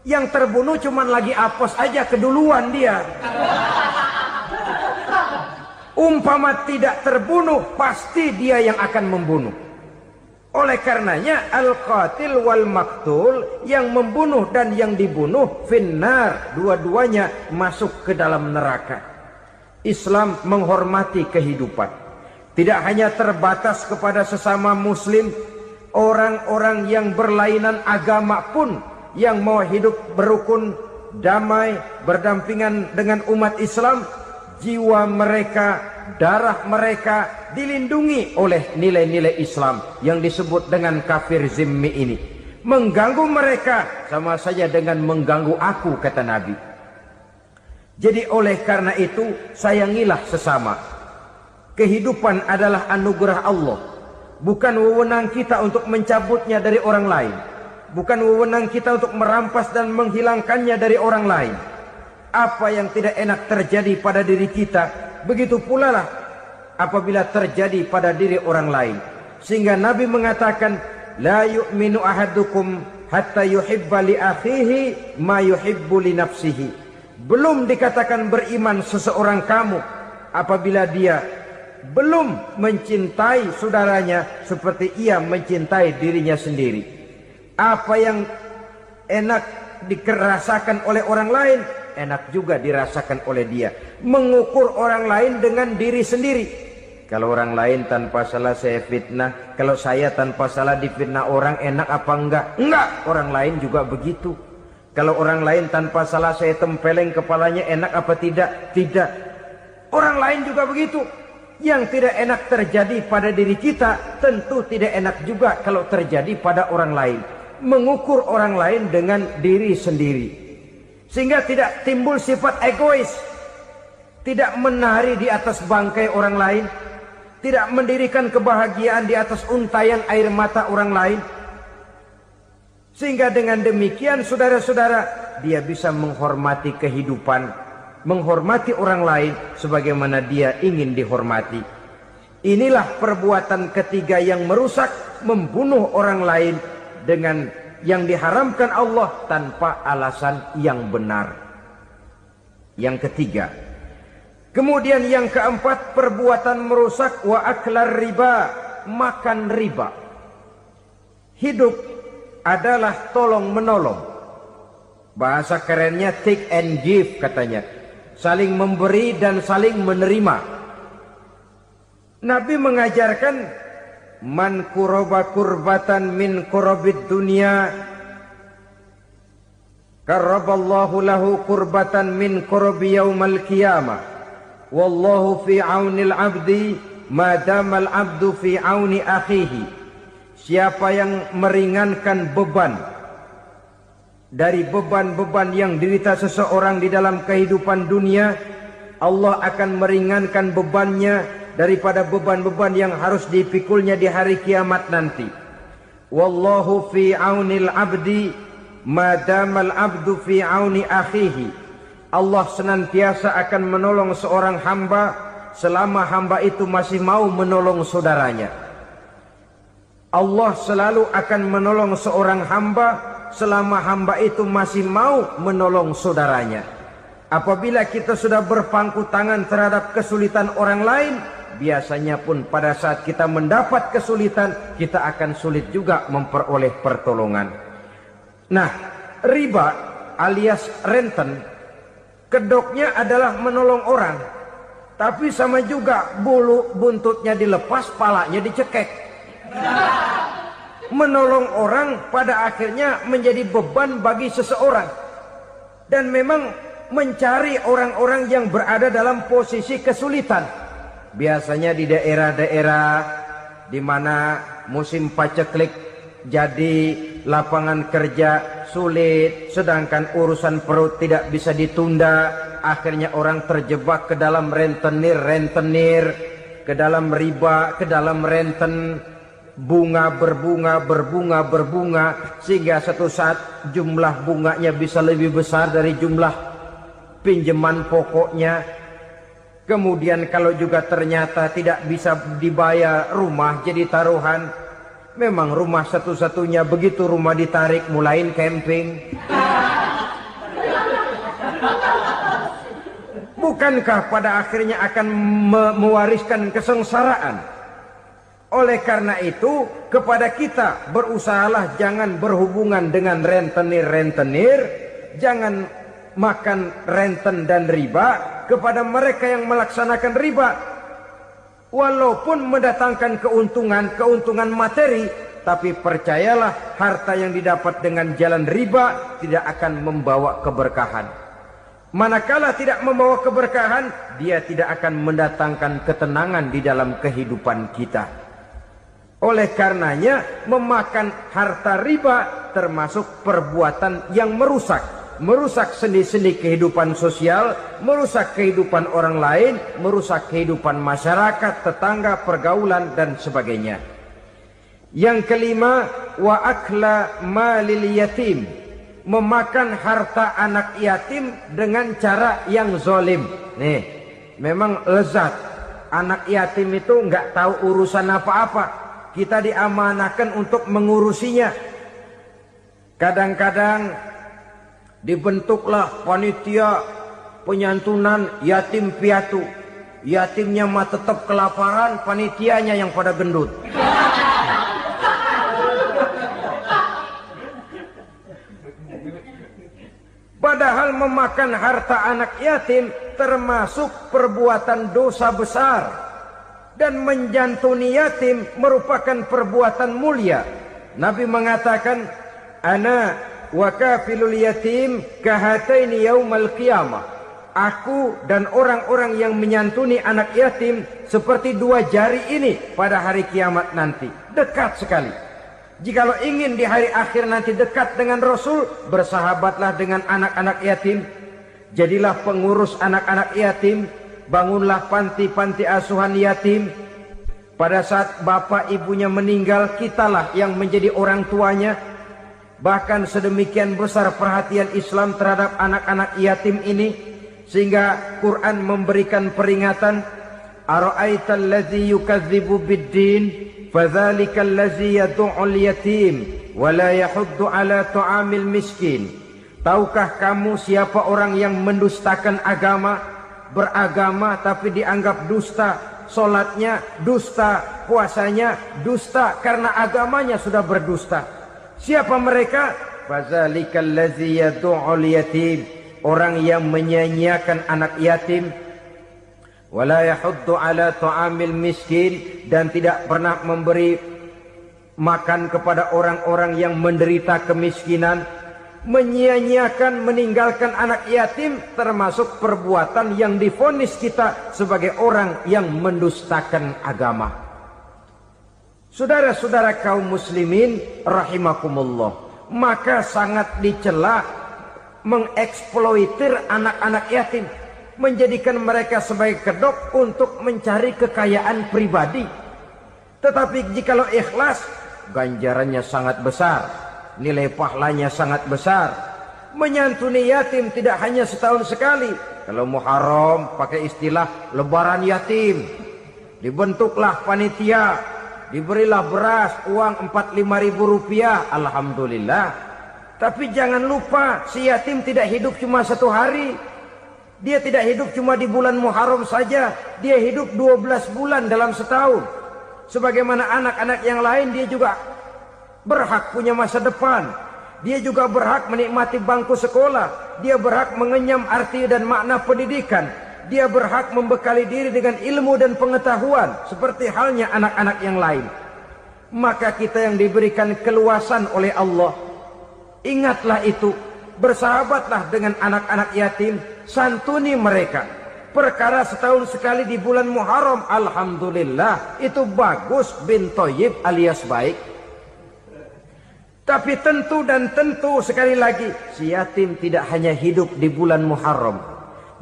Yang terbunuh cuman lagi apes aja, keduluan dia. Umpama tidak terbunuh, pasti dia yang akan membunuh. Oleh karenanya al-qatil wal maktul, yang membunuh dan yang dibunuh, finnar, dua-duanya masuk ke dalam neraka. Islam menghormati kehidupan. Tidak hanya terbatas kepada sesama muslim, orang-orang yang berlainan agama pun yang mau hidup berukun, damai, berdampingan dengan umat Islam, jiwa mereka, darah mereka dilindungi oleh nilai-nilai Islam yang disebut dengan kafir zimmi ini. Mengganggu mereka sama saja dengan mengganggu aku, kata Nabi. Jadi oleh karena itu, sayangilah sesama. Kehidupan adalah anugerah Allah. Bukan wewenang kita untuk mencabutnya dari orang lain. Bukan wewenang kita untuk merampas dan menghilangkannya dari orang lain. Apa yang tidak enak terjadi pada diri kita, begitu pula lah apabila terjadi pada diri orang lain. Sehingga Nabi mengatakan, la yu'minu ahadukum hatta yuhibba li akhihi ma yuhibbu li nafsihi. Belum dikatakan beriman seseorang kamu apabila dia belum mencintai saudaranya seperti ia mencintai dirinya sendiri. Apa yang enak dirasakan oleh orang lain, enak juga dirasakan oleh dia. Mengukur orang lain dengan diri sendiri. Kalau orang lain tanpa salah saya fitnah, kalau saya tanpa salah difitnah orang, enak apa enggak? Enggak, orang lain juga begitu. Kalau orang lain tanpa salah saya tempeleng kepalanya, enak apa tidak? Tidak. Orang lain juga begitu. Yang tidak enak terjadi pada diri kita, tentu tidak enak juga kalau terjadi pada orang lain. Mengukur orang lain dengan diri sendiri. Sehingga tidak timbul sifat egois. Tidak menari di atas bangkai orang lain. Tidak mendirikan kebahagiaan di atas untayan air mata orang lain. Sehingga dengan demikian saudara-saudara, dia bisa menghormati kehidupan, menghormati orang lain sebagaimana dia ingin dihormati. Inilah perbuatan ketiga yang merusak, membunuh orang lain dengan yang diharamkan Allah tanpa alasan yang benar. Yang ketiga. Kemudian yang keempat, perbuatan merusak wa aklar riba, makan riba. Hidup adalah tolong menolong. Bahasa kerennya take and give katanya. Saling memberi dan saling menerima. Nabi mengajarkan, man kuraba kurbatan min kurabid dunia, karaballahu lahu kurbatan min kurabi yaumal qiyamah. Wallahu fi aunil abdi madamal abdu fi auni akhihi. Siapa yang meringankan beban dari beban-beban yang dirita seseorang di dalam kehidupan dunia, Allah akan meringankan bebannya daripada beban-beban yang harus dipikulnya di hari kiamat nanti. Wallahu fi aunil abdi madamal abdu fi auni akhihi. Allah senantiasa akan menolong seorang hamba selama hamba itu masih mau menolong saudaranya. Allah selalu akan menolong seorang hamba selama hamba itu masih mau menolong saudaranya. Apabila kita sudah berpangku tangan terhadap kesulitan orang lain, biasanya pun pada saat kita mendapat kesulitan, kita akan sulit juga memperoleh pertolongan. Nah, riba alias renten, kedoknya adalah menolong orang, tapi sama juga bulu buntutnya dilepas, palanya dicekek. Menolong orang pada akhirnya menjadi beban bagi seseorang. Dan memang mencari orang-orang yang berada dalam posisi kesulitan. Biasanya di daerah-daerah di mana musim paceklik jadi lapangan kerja sulit, sedangkan urusan perut tidak bisa ditunda, akhirnya orang terjebak ke dalam rentenir, ke dalam riba, ke dalam renten. Bunga berbunga sehingga satu saat jumlah bunganya bisa lebih besar dari jumlah pinjaman pokoknya. Kemudian kalau juga ternyata tidak bisa dibayar, rumah jadi taruhan. Memang rumah satu-satunya, begitu rumah ditarik mulain camping. bukankah pada akhirnya akan mewariskan kesengsaraan? Oleh karena itu, kepada kita berusahalah jangan berhubungan dengan rentenir-rentenir, jangan makan renten dan riba kepada mereka yang melaksanakan riba. Walaupun mendatangkan keuntungan materi, tapi percayalah harta yang didapat dengan jalan riba tidak akan membawa keberkahan. Manakala tidak membawa keberkahan, dia tidak akan mendatangkan ketenangan di dalam kehidupan kita. Oleh karenanya, memakan harta riba termasuk perbuatan yang merusak sendi-sendi kehidupan sosial, merusak kehidupan orang lain, merusak kehidupan masyarakat, tetangga, pergaulan, dan sebagainya. Yang kelima, wa akla malil yatim, memakan harta anak yatim dengan cara yang zalim. Nih, memang lezat. Anak yatim itu nggak tahu urusan apa-apa. Kita diamanahkan untuk mengurusinya. Kadang-kadang dibentuklah panitia penyantunan yatim piatu. Yatimnya mah tetap kelaparan, panitianya yang pada gendut. Padahal memakan harta anak yatim termasuk perbuatan dosa besar. Dan menjantuni yatim merupakan perbuatan mulia. Nabi mengatakan, ana wa kafilul yatim kahataini yaumal qiyamah. Aku dan orang-orang yang menyantuni anak yatim seperti dua jari ini pada hari kiamat nanti. Dekat sekali. Jikalau ingin di hari akhir nanti dekat dengan Rasul, bersahabatlah dengan anak-anak yatim. Jadilah pengurus anak-anak yatim. Bangunlah panti-panti asuhan yatim. Pada saat bapak ibunya meninggal, kitalah yang menjadi orang tuanya. Bahkan sedemikian besar perhatian Islam terhadap anak-anak yatim ini, sehingga Quran memberikan peringatan, ara'aital ladzi yukadzibu bid-din fadzalikal ladzi yad'ul yatim wa la yahuddu ala ta'amil miskin. Tahukah kamu siapa orang yang mendustakan agama? Beragama tapi dianggap dusta, solatnya dusta, puasanya dusta karena agamanya sudah berdusta. Siapa mereka? Fazalikal ladzi yad'ul yatim, orang yang menyia-nyiakan anak yatim, wala yahuddu ala ta'amil miskin, dan tidak pernah memberi makan kepada orang-orang yang menderita kemiskinan. Menyia-nyiakan, meninggalkan anak yatim termasuk perbuatan yang divonis kita sebagai orang yang mendustakan agama. Saudara-saudara kaum muslimin rahimakumullah, maka sangat dicela mengeksploitir anak-anak yatim, menjadikan mereka sebagai kedok untuk mencari kekayaan pribadi. Tetapi jikalau ikhlas, ganjarannya sangat besar. Nilai pahalanya sangat besar. Menyantuni yatim tidak hanya setahun sekali. Kalau Muharram pakai istilah lebaran yatim. Dibentuklah panitia, diberilah beras, uang 4-5 ribu rupiah. Alhamdulillah. Tapi jangan lupa, si yatim tidak hidup cuma satu hari. Dia tidak hidup cuma di bulan Muharram saja. Dia hidup 12 bulan dalam setahun. Sebagaimana anak-anak yang lain, dia juga berhak punya masa depan. Dia juga berhak menikmati bangku sekolah. Dia berhak mengenyam arti dan makna pendidikan. Dia berhak membekali diri dengan ilmu dan pengetahuan seperti halnya anak-anak yang lain. Maka kita yang diberikan keluasan oleh Allah, ingatlah itu. Bersahabatlah dengan anak-anak yatim, santuni mereka. Perkara setahun sekali di bulan Muharram, alhamdulillah, itu bagus, bin Thayyib alias baik. Tapi tentu dan tentu sekali lagi, si yatim tidak hanya hidup di bulan Muharram.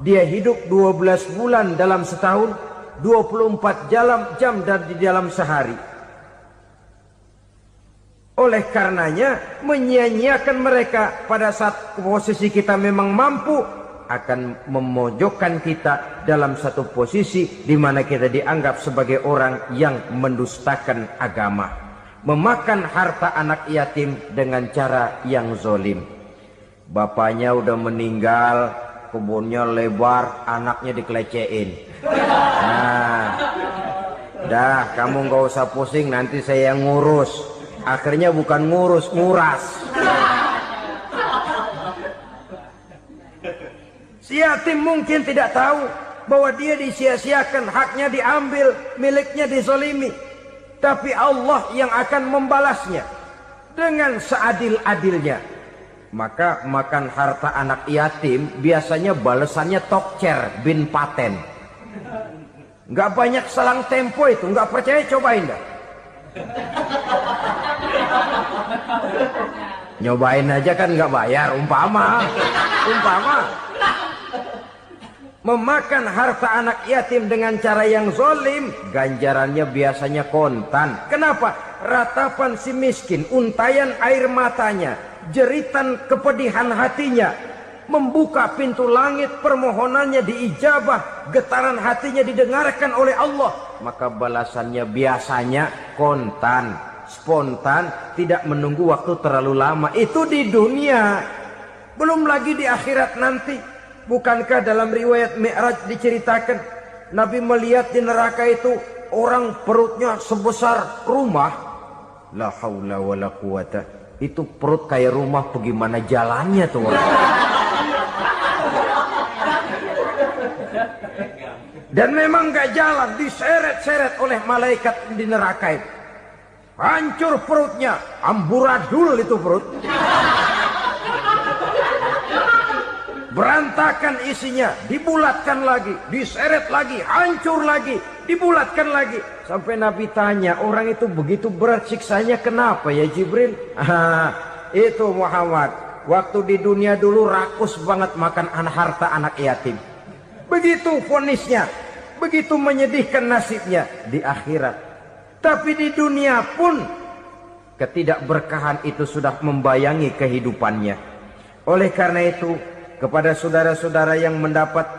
Dia hidup 12 bulan dalam setahun, 24 jam di dalam sehari. Oleh karenanya, menyia-nyiakan mereka pada saat posisi kita memang mampu, akan memojokkan kita dalam satu posisi di mana kita dianggap sebagai orang yang mendustakan agama. Memakan harta anak yatim dengan cara yang zolim. Bapaknya udah meninggal, kebunnya lebar, anaknya dikelecehin. Nah, dah kamu nggak usah pusing, nanti saya yang ngurus. Akhirnya bukan ngurus, nguras. Si yatim mungkin tidak tahu bahwa dia disia-siakan, haknya diambil, miliknya dizalimi. Tapi Allah yang akan membalasnya dengan seadil-adilnya. Maka makan harta anak yatim biasanya balasannya tokcer bin paten. Nggak banyak selang tempo itu, nggak percaya cobain dah. Nyobain aja kan nggak bayar, umpama. Memakan harta anak yatim dengan cara yang zalim, ganjarannya biasanya kontan. Kenapa? Ratapan si miskin, untayan air matanya, jeritan kepedihan hatinya, membuka pintu langit, permohonannya diijabah, getaran hatinya didengarkan oleh Allah. Maka balasannya biasanya kontan, spontan, tidak menunggu waktu terlalu lama. Itu di dunia, belum lagi di akhirat nanti. Bukankah dalam riwayat Mi'raj diceritakan Nabi melihat di neraka itu orang perutnya sebesar rumah. La haula wala quwata. Itu perut kayak rumah, bagaimana jalannya tuh orang. Dan memang gak jalan, diseret-seret oleh malaikat di neraka itu. Hancur perutnya, amburadul itu perut. Berantakan isinya, dibulatkan lagi, diseret lagi, hancur lagi, dibulatkan lagi. Sampai Nabi tanya, orang itu begitu berat siksanya kenapa ya Jibril? Itu Muhammad, waktu di dunia dulu rakus banget makan harta anak yatim. Begitu vonisnya, begitu menyedihkan nasibnya di akhirat. Tapi di dunia pun ketidakberkahan itu sudah membayangi kehidupannya. Oleh karena itu, kepada saudara-saudara yang mendapat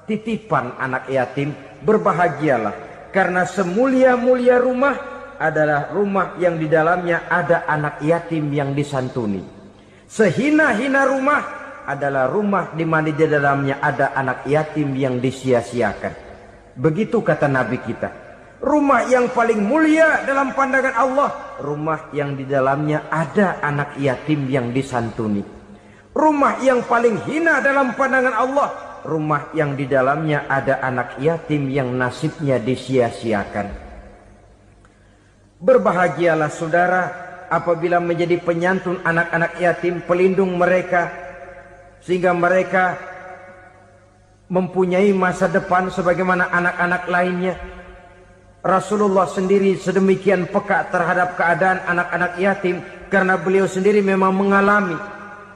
titipan anak yatim, berbahagialah. Karena semulia-mulia rumah adalah rumah yang di dalamnya ada anak yatim yang disantuni. Sehina-hina rumah adalah rumah di mana di dalamnya ada anak yatim yang disia-siakan. Begitu kata Nabi kita. Rumah yang paling mulia dalam pandangan Allah, rumah yang di dalamnya ada anak yatim yang disantuni. Rumah yang paling hina dalam pandangan Allah, rumah yang di dalamnya ada anak yatim yang nasibnya disia-siakan. Berbahagialah saudara apabila menjadi penyantun anak-anak yatim, pelindung mereka, sehingga mereka mempunyai masa depan sebagaimana anak-anak lainnya. Rasulullah sendiri sedemikian peka terhadap keadaan anak-anak yatim karena beliau sendiri memang mengalami.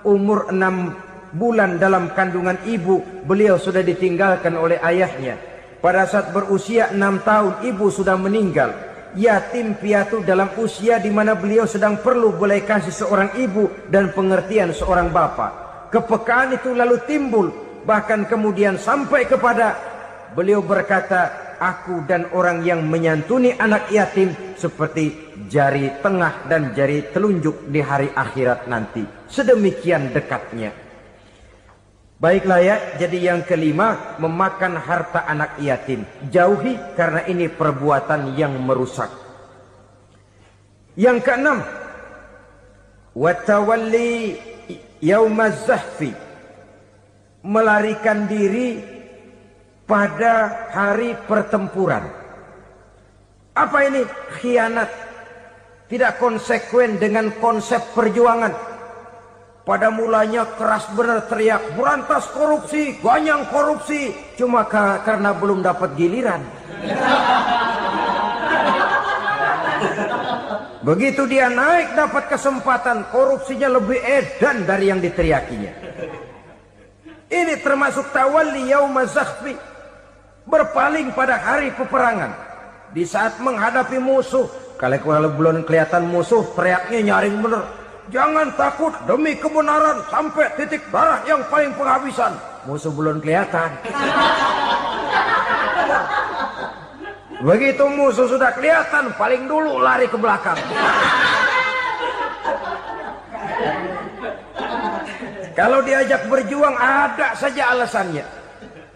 Umur 6 bulan dalam kandungan ibu, beliau sudah ditinggalkan oleh ayahnya. Pada saat berusia 6 tahun, ibu sudah meninggal. Yatim piatu dalam usia di mana beliau sedang perlu belas kasih seorang ibu dan pengertian seorang bapa. Kepekaan itu lalu timbul, bahkan kemudian sampai kepada beliau berkata, aku dan orang yang menyantuni anak yatim seperti jari tengah dan jari telunjuk di hari akhirat nanti. Sedemikian dekatnya. Baiklah ya, jadi yang kelima, memakan harta anak yatim. Jauhi karena ini perbuatan yang merusak. Yang keenam, watawalli yaumaz zahfi. Melarikan diri pada hari pertempuran. Apa ini? Khianat. Tidak konsekuen dengan konsep perjuangan. Pada mulanya keras benar teriak, berantas korupsi, ganyang korupsi. Cuma karena belum dapat giliran. Begitu dia naik dapat kesempatan, korupsinya lebih edan dari yang diteriakinya. Ini termasuk tawalli yaumaz zahfi. Berpaling pada hari peperangan. Di saat menghadapi musuh, kalau belum kelihatan musuh, teriaknya nyaring bener. Jangan takut demi kebenaran sampai titik darah yang paling penghabisan. Musuh belum kelihatan. Begitu musuh sudah kelihatan, paling dulu lari ke belakang. Kalau diajak berjuang ada saja alasannya.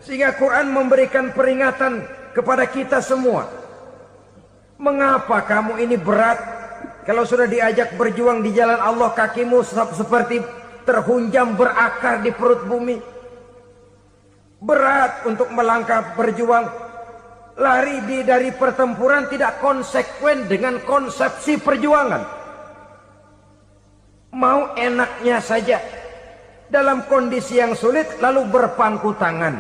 Sehingga Quran memberikan peringatan kepada kita semua. Mengapa kamu ini berat? Kalau sudah diajak berjuang di jalan Allah, kakimu seperti terhunjam berakar di perut bumi. Berat untuk melangkah berjuang. Lari dari pertempuran tidak konsekuen dengan konsepsi perjuangan. Mau enaknya saja. Dalam kondisi yang sulit lalu berpangku tangan.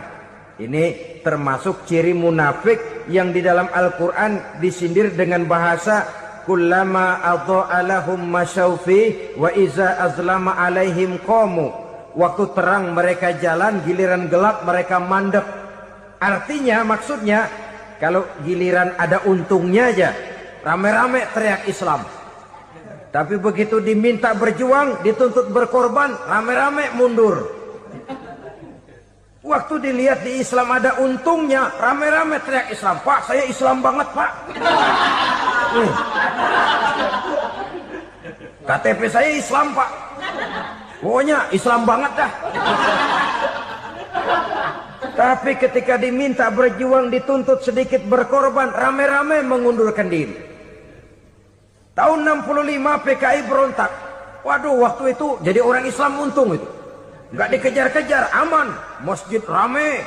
Ini termasuk ciri munafik yang di dalam Al-Quran disindir dengan bahasa kullama adha'a lahum masyaufi wa iza azlama alaihim qamu. Waktu terang mereka jalan, giliran gelap mereka mandek. Artinya, maksudnya kalau giliran ada untungnya aja rame-rame teriak Islam. Tapi begitu diminta berjuang, dituntut berkorban, rame-rame mundur. Waktu dilihat di Islam ada untungnya, rame-rame teriak Islam. Pak, saya Islam banget, Pak. KTP saya Islam, Pak. Pokoknya Islam banget dah. Tapi ketika diminta berjuang, dituntut sedikit berkorban, rame-rame mengundurkan diri. Tahun 65 PKI berontak. Waduh, waktu itu jadi orang Islam untung itu. Nggak dikejar-kejar, aman. Masjid rame,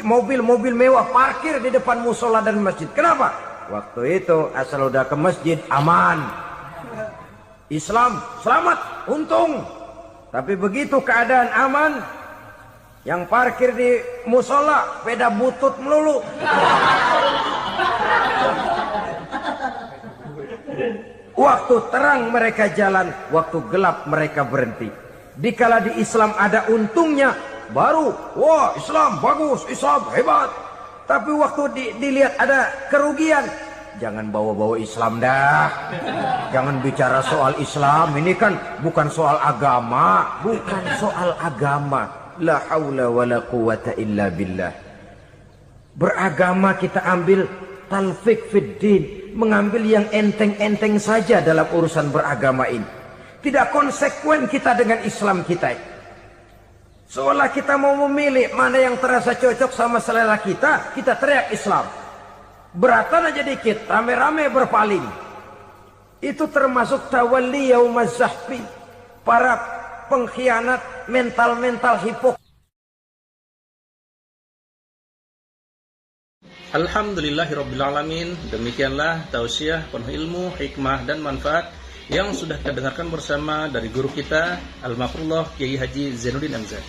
mobil-mobil mewah parkir di depan musola dan masjid. Kenapa? Waktu itu asal udah ke masjid aman. Islam selamat, untung. Tapi begitu keadaan aman, yang parkir di musola sepeda butut melulu. Waktu terang mereka jalan, waktu gelap mereka berhenti. Dikala di Islam ada untungnya, baru wah Islam bagus, Islam hebat. Tapi waktu dilihat ada kerugian, jangan bawa-bawa Islam dah. Jangan bicara soal Islam, ini kan bukan soal agama. Bukan soal agama. La haula wa la quwata illa billah. Beragama kita ambil talfik fid din, mengambil yang enteng-enteng saja dalam urusan beragama ini. Tidak konsekuen kita dengan Islam kita. Seolah kita mau memilih mana yang terasa cocok sama selera kita, kita teriak Islam. Beratan aja dikit, rame-rame berpaling. Itu termasuk tawalli yaumaz zahfi. Para pengkhianat mental-mental hipokrit. Alhamdulillahirrabbilalamin. Demikianlah tausiah penuh ilmu, hikmah dan manfaat yang sudah kita dengarkan bersama dari guru kita Al-Mafrullah Kiai Haji Zainuddin MZ.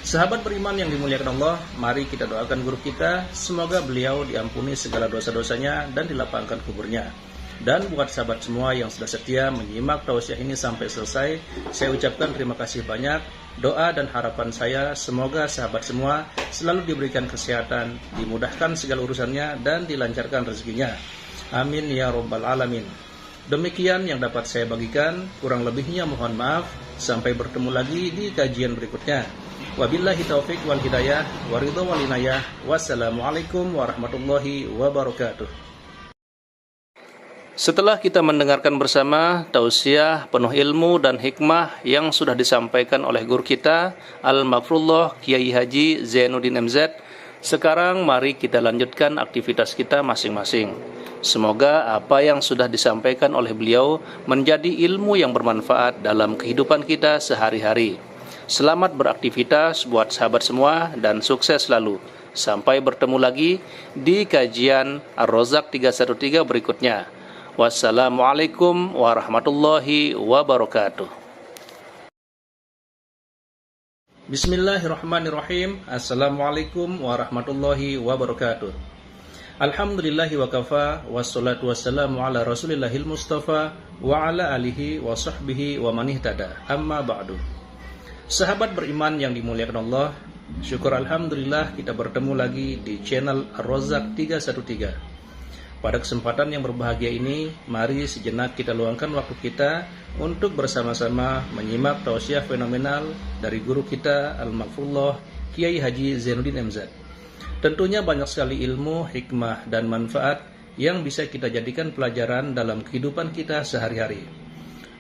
Sahabat beriman yang dimuliakan Allah, mari kita doakan guru kita, semoga beliau diampuni segala dosa-dosanya dan dilapangkan kuburnya. Dan buat sahabat semua yang sudah setia menyimak tausiah ini sampai selesai, saya ucapkan terima kasih banyak. Doa dan harapan saya semoga sahabat semua selalu diberikan kesehatan, dimudahkan segala urusannya dan dilancarkan rezekinya. Amin ya rabbal alamin. Demikian yang dapat saya bagikan, kurang lebihnya mohon maaf. Sampai bertemu lagi di kajian berikutnya. Wabillahi taufik wal hidayah, waridho wal inayah. Wassalamualaikum warahmatullahi wabarakatuh. Setelah kita mendengarkan bersama tausiah penuh ilmu dan hikmah yang sudah disampaikan oleh guru kita Al-Mafrullah Kiai Haji Zainuddin MZ, sekarang mari kita lanjutkan aktivitas kita masing-masing. Semoga apa yang sudah disampaikan oleh beliau menjadi ilmu yang bermanfaat dalam kehidupan kita sehari-hari. Selamat beraktivitas buat sahabat semua dan sukses selalu. Sampai bertemu lagi di kajian Ar-Razzaq 313 berikutnya. Wassalamualaikum warahmatullahi wabarakatuh. Bismillahirrahmanirrahim. Assalamualaikum warahmatullahi wabarakatuh. Alhamdulillahi wa kafa, wassalatu wassalamu ala rasulillahil mustafa wa ala alihi wa sahbihi wa manihtada, amma ba'du. Sahabat beriman yang dimuliakan Allah, syukur alhamdulillah kita bertemu lagi di channel Ar-Razzaq 313. Pada kesempatan yang berbahagia ini, mari sejenak kita luangkan waktu kita untuk bersama-sama menyimak tausiah fenomenal dari guru kita Al-Mafrullah Kiai Haji Zainuddin MZ. Tentunya banyak sekali ilmu, hikmah, dan manfaat yang bisa kita jadikan pelajaran dalam kehidupan kita sehari-hari.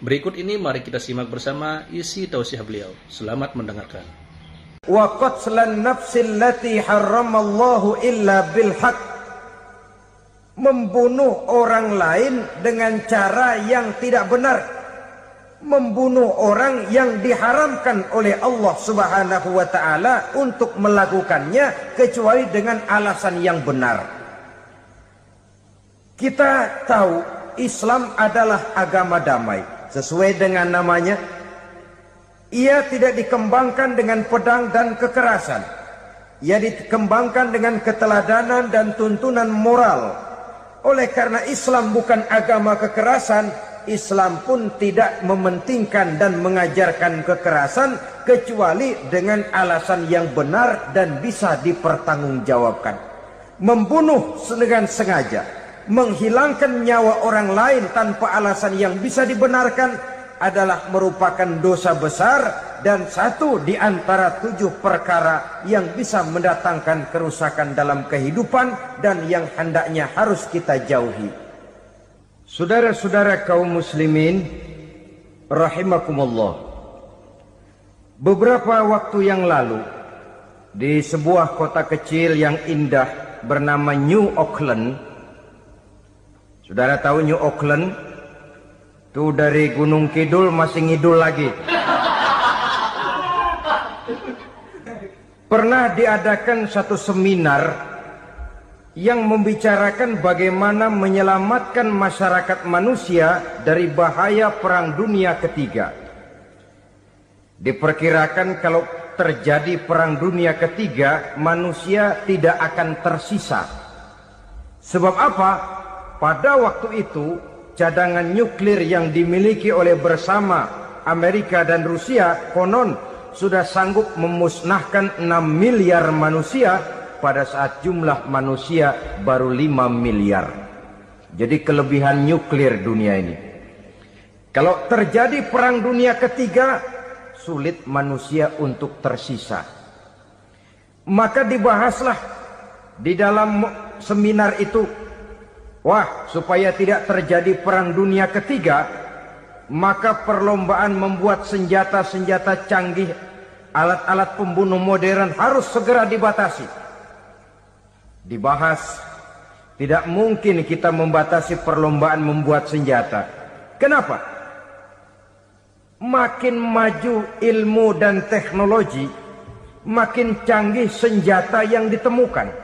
Berikut ini mari kita simak bersama isi tausiah beliau. Selamat mendengarkan. Wa qatlan nafsil lati harramallahu illa bil haq. Membunuh orang lain dengan cara yang tidak benar. Membunuh orang yang diharamkan oleh Allah Subhanahu wa taala untuk melakukannya kecuali dengan alasan yang benar. Kita tahu Islam adalah agama damai. Sesuai dengan namanya, ia tidak dikembangkan dengan pedang dan kekerasan. Ia dikembangkan dengan keteladanan dan tuntunan moral. Oleh karena Islam bukan agama kekerasan, Islam pun tidak mementingkan dan mengajarkan kekerasan kecuali dengan alasan yang benar dan bisa dipertanggungjawabkan. Membunuh dengan sengaja, menghilangkan nyawa orang lain tanpa alasan yang bisa dibenarkan adalah merupakan dosa besar dan satu di antara 7 perkara yang bisa mendatangkan kerusakan dalam kehidupan dan yang hendaknya harus kita jauhi. Saudara-saudara kaum muslimin rahimakumullah, beberapa waktu yang lalu di sebuah kota kecil yang indah bernama New Auckland. Saudara tahu New Auckland? Itu dari Gunung Kidul masih ngidul lagi. Pernah diadakan satu seminar yang membicarakan bagaimana menyelamatkan masyarakat manusia dari bahaya Perang Dunia Ketiga. Diperkirakan kalau terjadi Perang Dunia Ketiga, manusia tidak akan tersisa. Sebab apa? Pada waktu itu, cadangan nuklir yang dimiliki oleh bersama Amerika dan Rusia konon sudah sanggup memusnahkan 6 miliar manusia pada saat jumlah manusia baru 5 miliar. Jadi kelebihan nuklir dunia ini. Kalau terjadi Perang Dunia Ketiga, sulit manusia untuk tersisa. Maka dibahaslah di dalam seminar itu, wah, supaya tidak terjadi Perang Dunia Ketiga, maka perlombaan membuat senjata-senjata canggih, alat-alat pembunuh modern harus segera dibatasi. Dibahas, tidak mungkin kita membatasi perlombaan membuat senjata. Kenapa? Makin maju ilmu dan teknologi, makin canggih senjata yang ditemukan.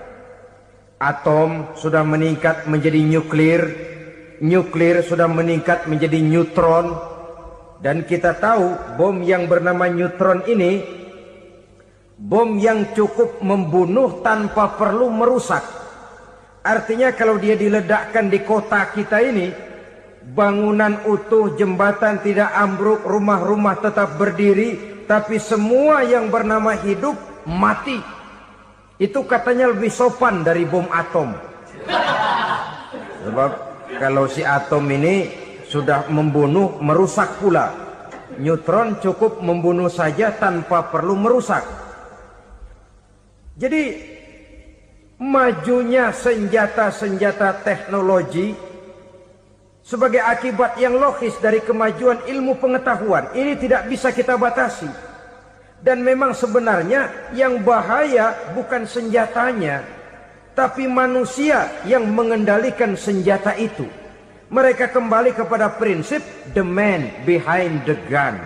Atom sudah meningkat menjadi nuklir, nuklir sudah meningkat menjadi neutron, dan kita tahu bom yang bernama neutron ini bom yang cukup membunuh tanpa perlu merusak. Artinya kalau dia diledakkan di kota kita ini, bangunan utuh, jembatan tidak ambruk, rumah-rumah tetap berdiri, tapi semua yang bernama hidup mati. Itu katanya lebih sopan dari bom atom. Sebab kalau si atom ini sudah membunuh, merusak pula. Neutron cukup membunuh saja tanpa perlu merusak. Jadi majunya senjata-senjata teknologi sebagai akibat yang logis dari kemajuan ilmu pengetahuan. Ini tidak bisa kita batasi. Dan memang sebenarnya yang bahaya bukan senjatanya, tapi manusia yang mengendalikan senjata itu. Mereka kembali kepada prinsip the man behind the gun.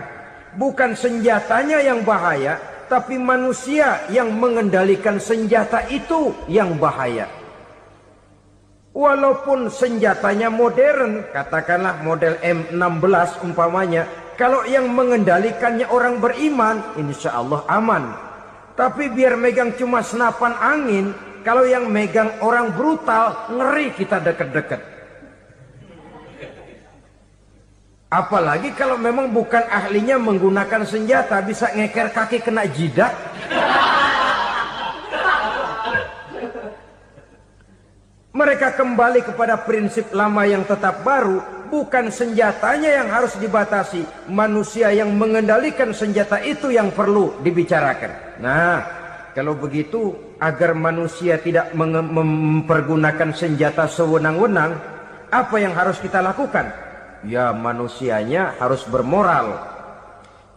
Bukan senjatanya yang bahaya, tapi manusia yang mengendalikan senjata itu yang bahaya. Walaupun senjatanya modern, katakanlah model M16 umpamanya, kalau yang mengendalikannya orang beriman, insya Allah aman. Tapi biar megang cuma senapan angin, kalau yang megang orang brutal, ngeri kita deket-deket. Apalagi kalau memang bukan ahlinya menggunakan senjata, bisa ngeker kaki kena jidat. Mereka kembali kepada prinsip lama yang tetap baru. Bukan senjatanya yang harus dibatasi, manusia yang mengendalikan senjata itu yang perlu dibicarakan. Nah, kalau begitu, agar manusia tidak mempergunakan senjata sewenang-wenang, apa yang harus kita lakukan? Ya, manusianya harus bermoral.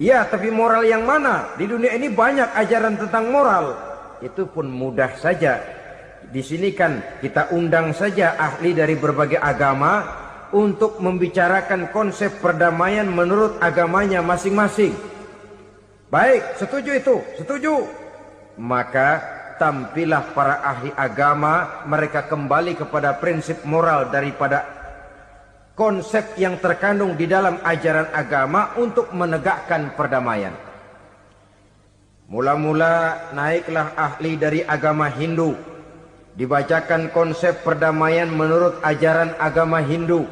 Ya, tapi moral yang mana? Di dunia ini banyak ajaran tentang moral. Itu pun mudah saja. Di sini kan kita undang saja ahli dari berbagai agama untuk membicarakan konsep perdamaian menurut agamanya masing-masing. Baik, setuju itu, setuju. Maka tampillah para ahli agama, mereka kembali kepada prinsip moral daripada konsep yang terkandung di dalam ajaran agama untuk menegakkan perdamaian. Mula-mula naiklah ahli dari agama Hindu, dibacakan konsep perdamaian menurut ajaran agama Hindu,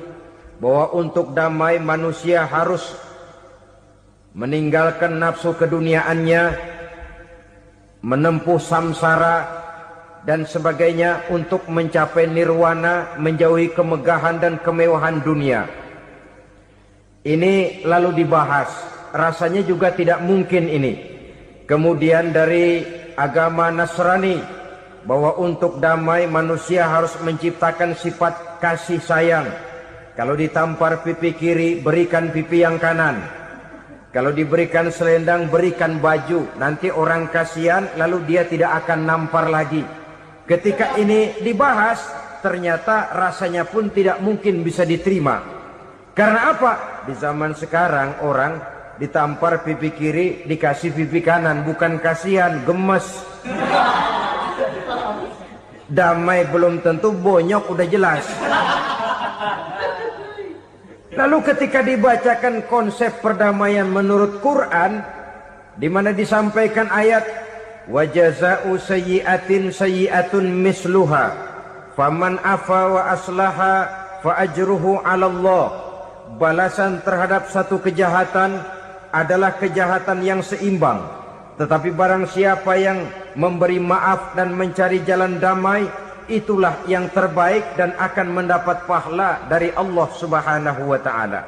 bahwa untuk damai manusia harus meninggalkan nafsu keduniaannya, menempuh samsara dan sebagainya untuk mencapai nirwana, menjauhi kemegahan dan kemewahan dunia. Ini lalu dibahas, rasanya juga tidak mungkin ini. Kemudian dari agama Nasrani, bahwa untuk damai manusia harus menciptakan sifat kasih sayang. Kalau ditampar pipi kiri, berikan pipi yang kanan. Kalau diberikan selendang, berikan baju. Nanti orang kasihan, lalu dia tidak akan nampar lagi. Ketika ini dibahas, ternyata rasanya pun tidak mungkin bisa diterima. Karena apa? Di zaman sekarang orang ditampar pipi kiri, dikasih pipi kanan. Bukan kasihan, gemes. Damai belum tentu, bonyok udah jelas. Lalu ketika dibacakan konsep perdamaian menurut Quran, di mana disampaikan ayat wa jazaa'u sayyi'atin sayyi'atun misluha faman afa wa aslaha fa ajruhu 'ala Allah. Balasan terhadap satu kejahatan adalah kejahatan yang seimbang, tetapi barang siapa yang memberi maaf dan mencari jalan damai, itulah yang terbaik dan akan mendapat pahala dari Allah Subhanahu wa ta'ala.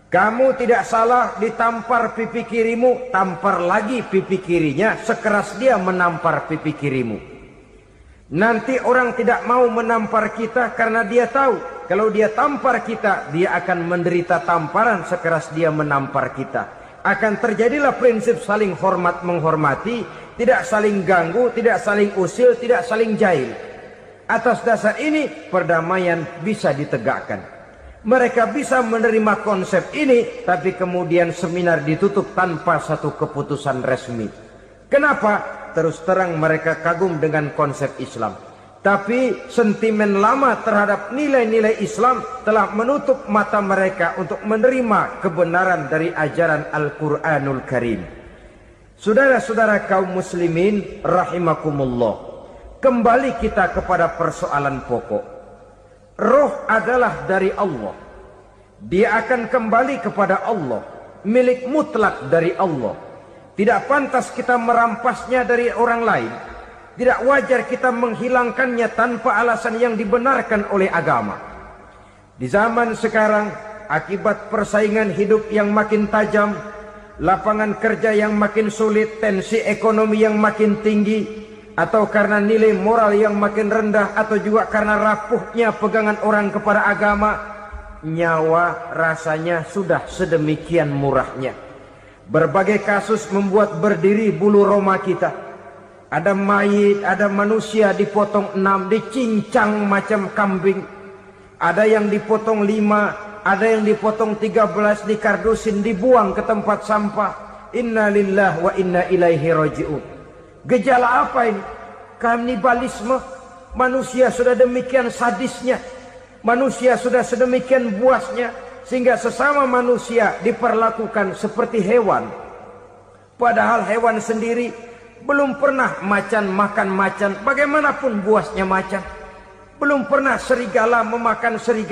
Kamu tidak salah ditampar pipi kirimu, tampar lagi pipi kirinya sekeras dia menampar pipi kirimu. Nanti orang tidak mau menampar kita karena dia tahu kalau dia tampar kita, dia akan menderita tamparan sekeras dia menampar kita. Akan terjadilah prinsip saling hormat menghormati, tidak saling ganggu, tidak saling usil, tidak saling jahil. Atas dasar ini perdamaian bisa ditegakkan. Mereka bisa menerima konsep ini, tapi kemudian seminar ditutup tanpa satu keputusan resmi. Kenapa? Terus terang mereka kagum dengan konsep Islam, tapi sentimen lama terhadap nilai-nilai Islam telah menutup mata mereka untuk menerima kebenaran dari ajaran Al-Quranul Karim. Saudara-saudara kaum muslimin rahimakumullah, kembali kita kepada persoalan pokok. Roh adalah dari Allah. Dia akan kembali kepada Allah, milik mutlak dari Allah. Tidak pantas kita merampasnya dari orang lain. Tidak wajar kita menghilangkannya tanpa alasan yang dibenarkan oleh agama. Di zaman sekarang, akibat persaingan hidup yang makin tajam, lapangan kerja yang makin sulit, tensi ekonomi yang makin tinggi, atau karena nilai moral yang makin rendah, atau juga karena rapuhnya pegangan orang kepada agama, nyawa rasanya sudah sedemikian murahnya. Berbagai kasus membuat berdiri bulu roma kita. Ada mayit, ada manusia dipotong 6, dicincang macam kambing. Ada yang dipotong 5, ada yang dipotong 13, dikardusin, dibuang ke tempat sampah. Inna lillahi wa inna ilaihi raji'un. Gejala apa ini? Kanibalisme. Manusia sudah demikian sadisnya, manusia sudah sedemikian buasnya, sehingga sesama manusia diperlakukan seperti hewan. Padahal hewan sendiri belum pernah macan makan macan, bagaimanapun buasnya macan. Belum pernah serigala memakan serigala.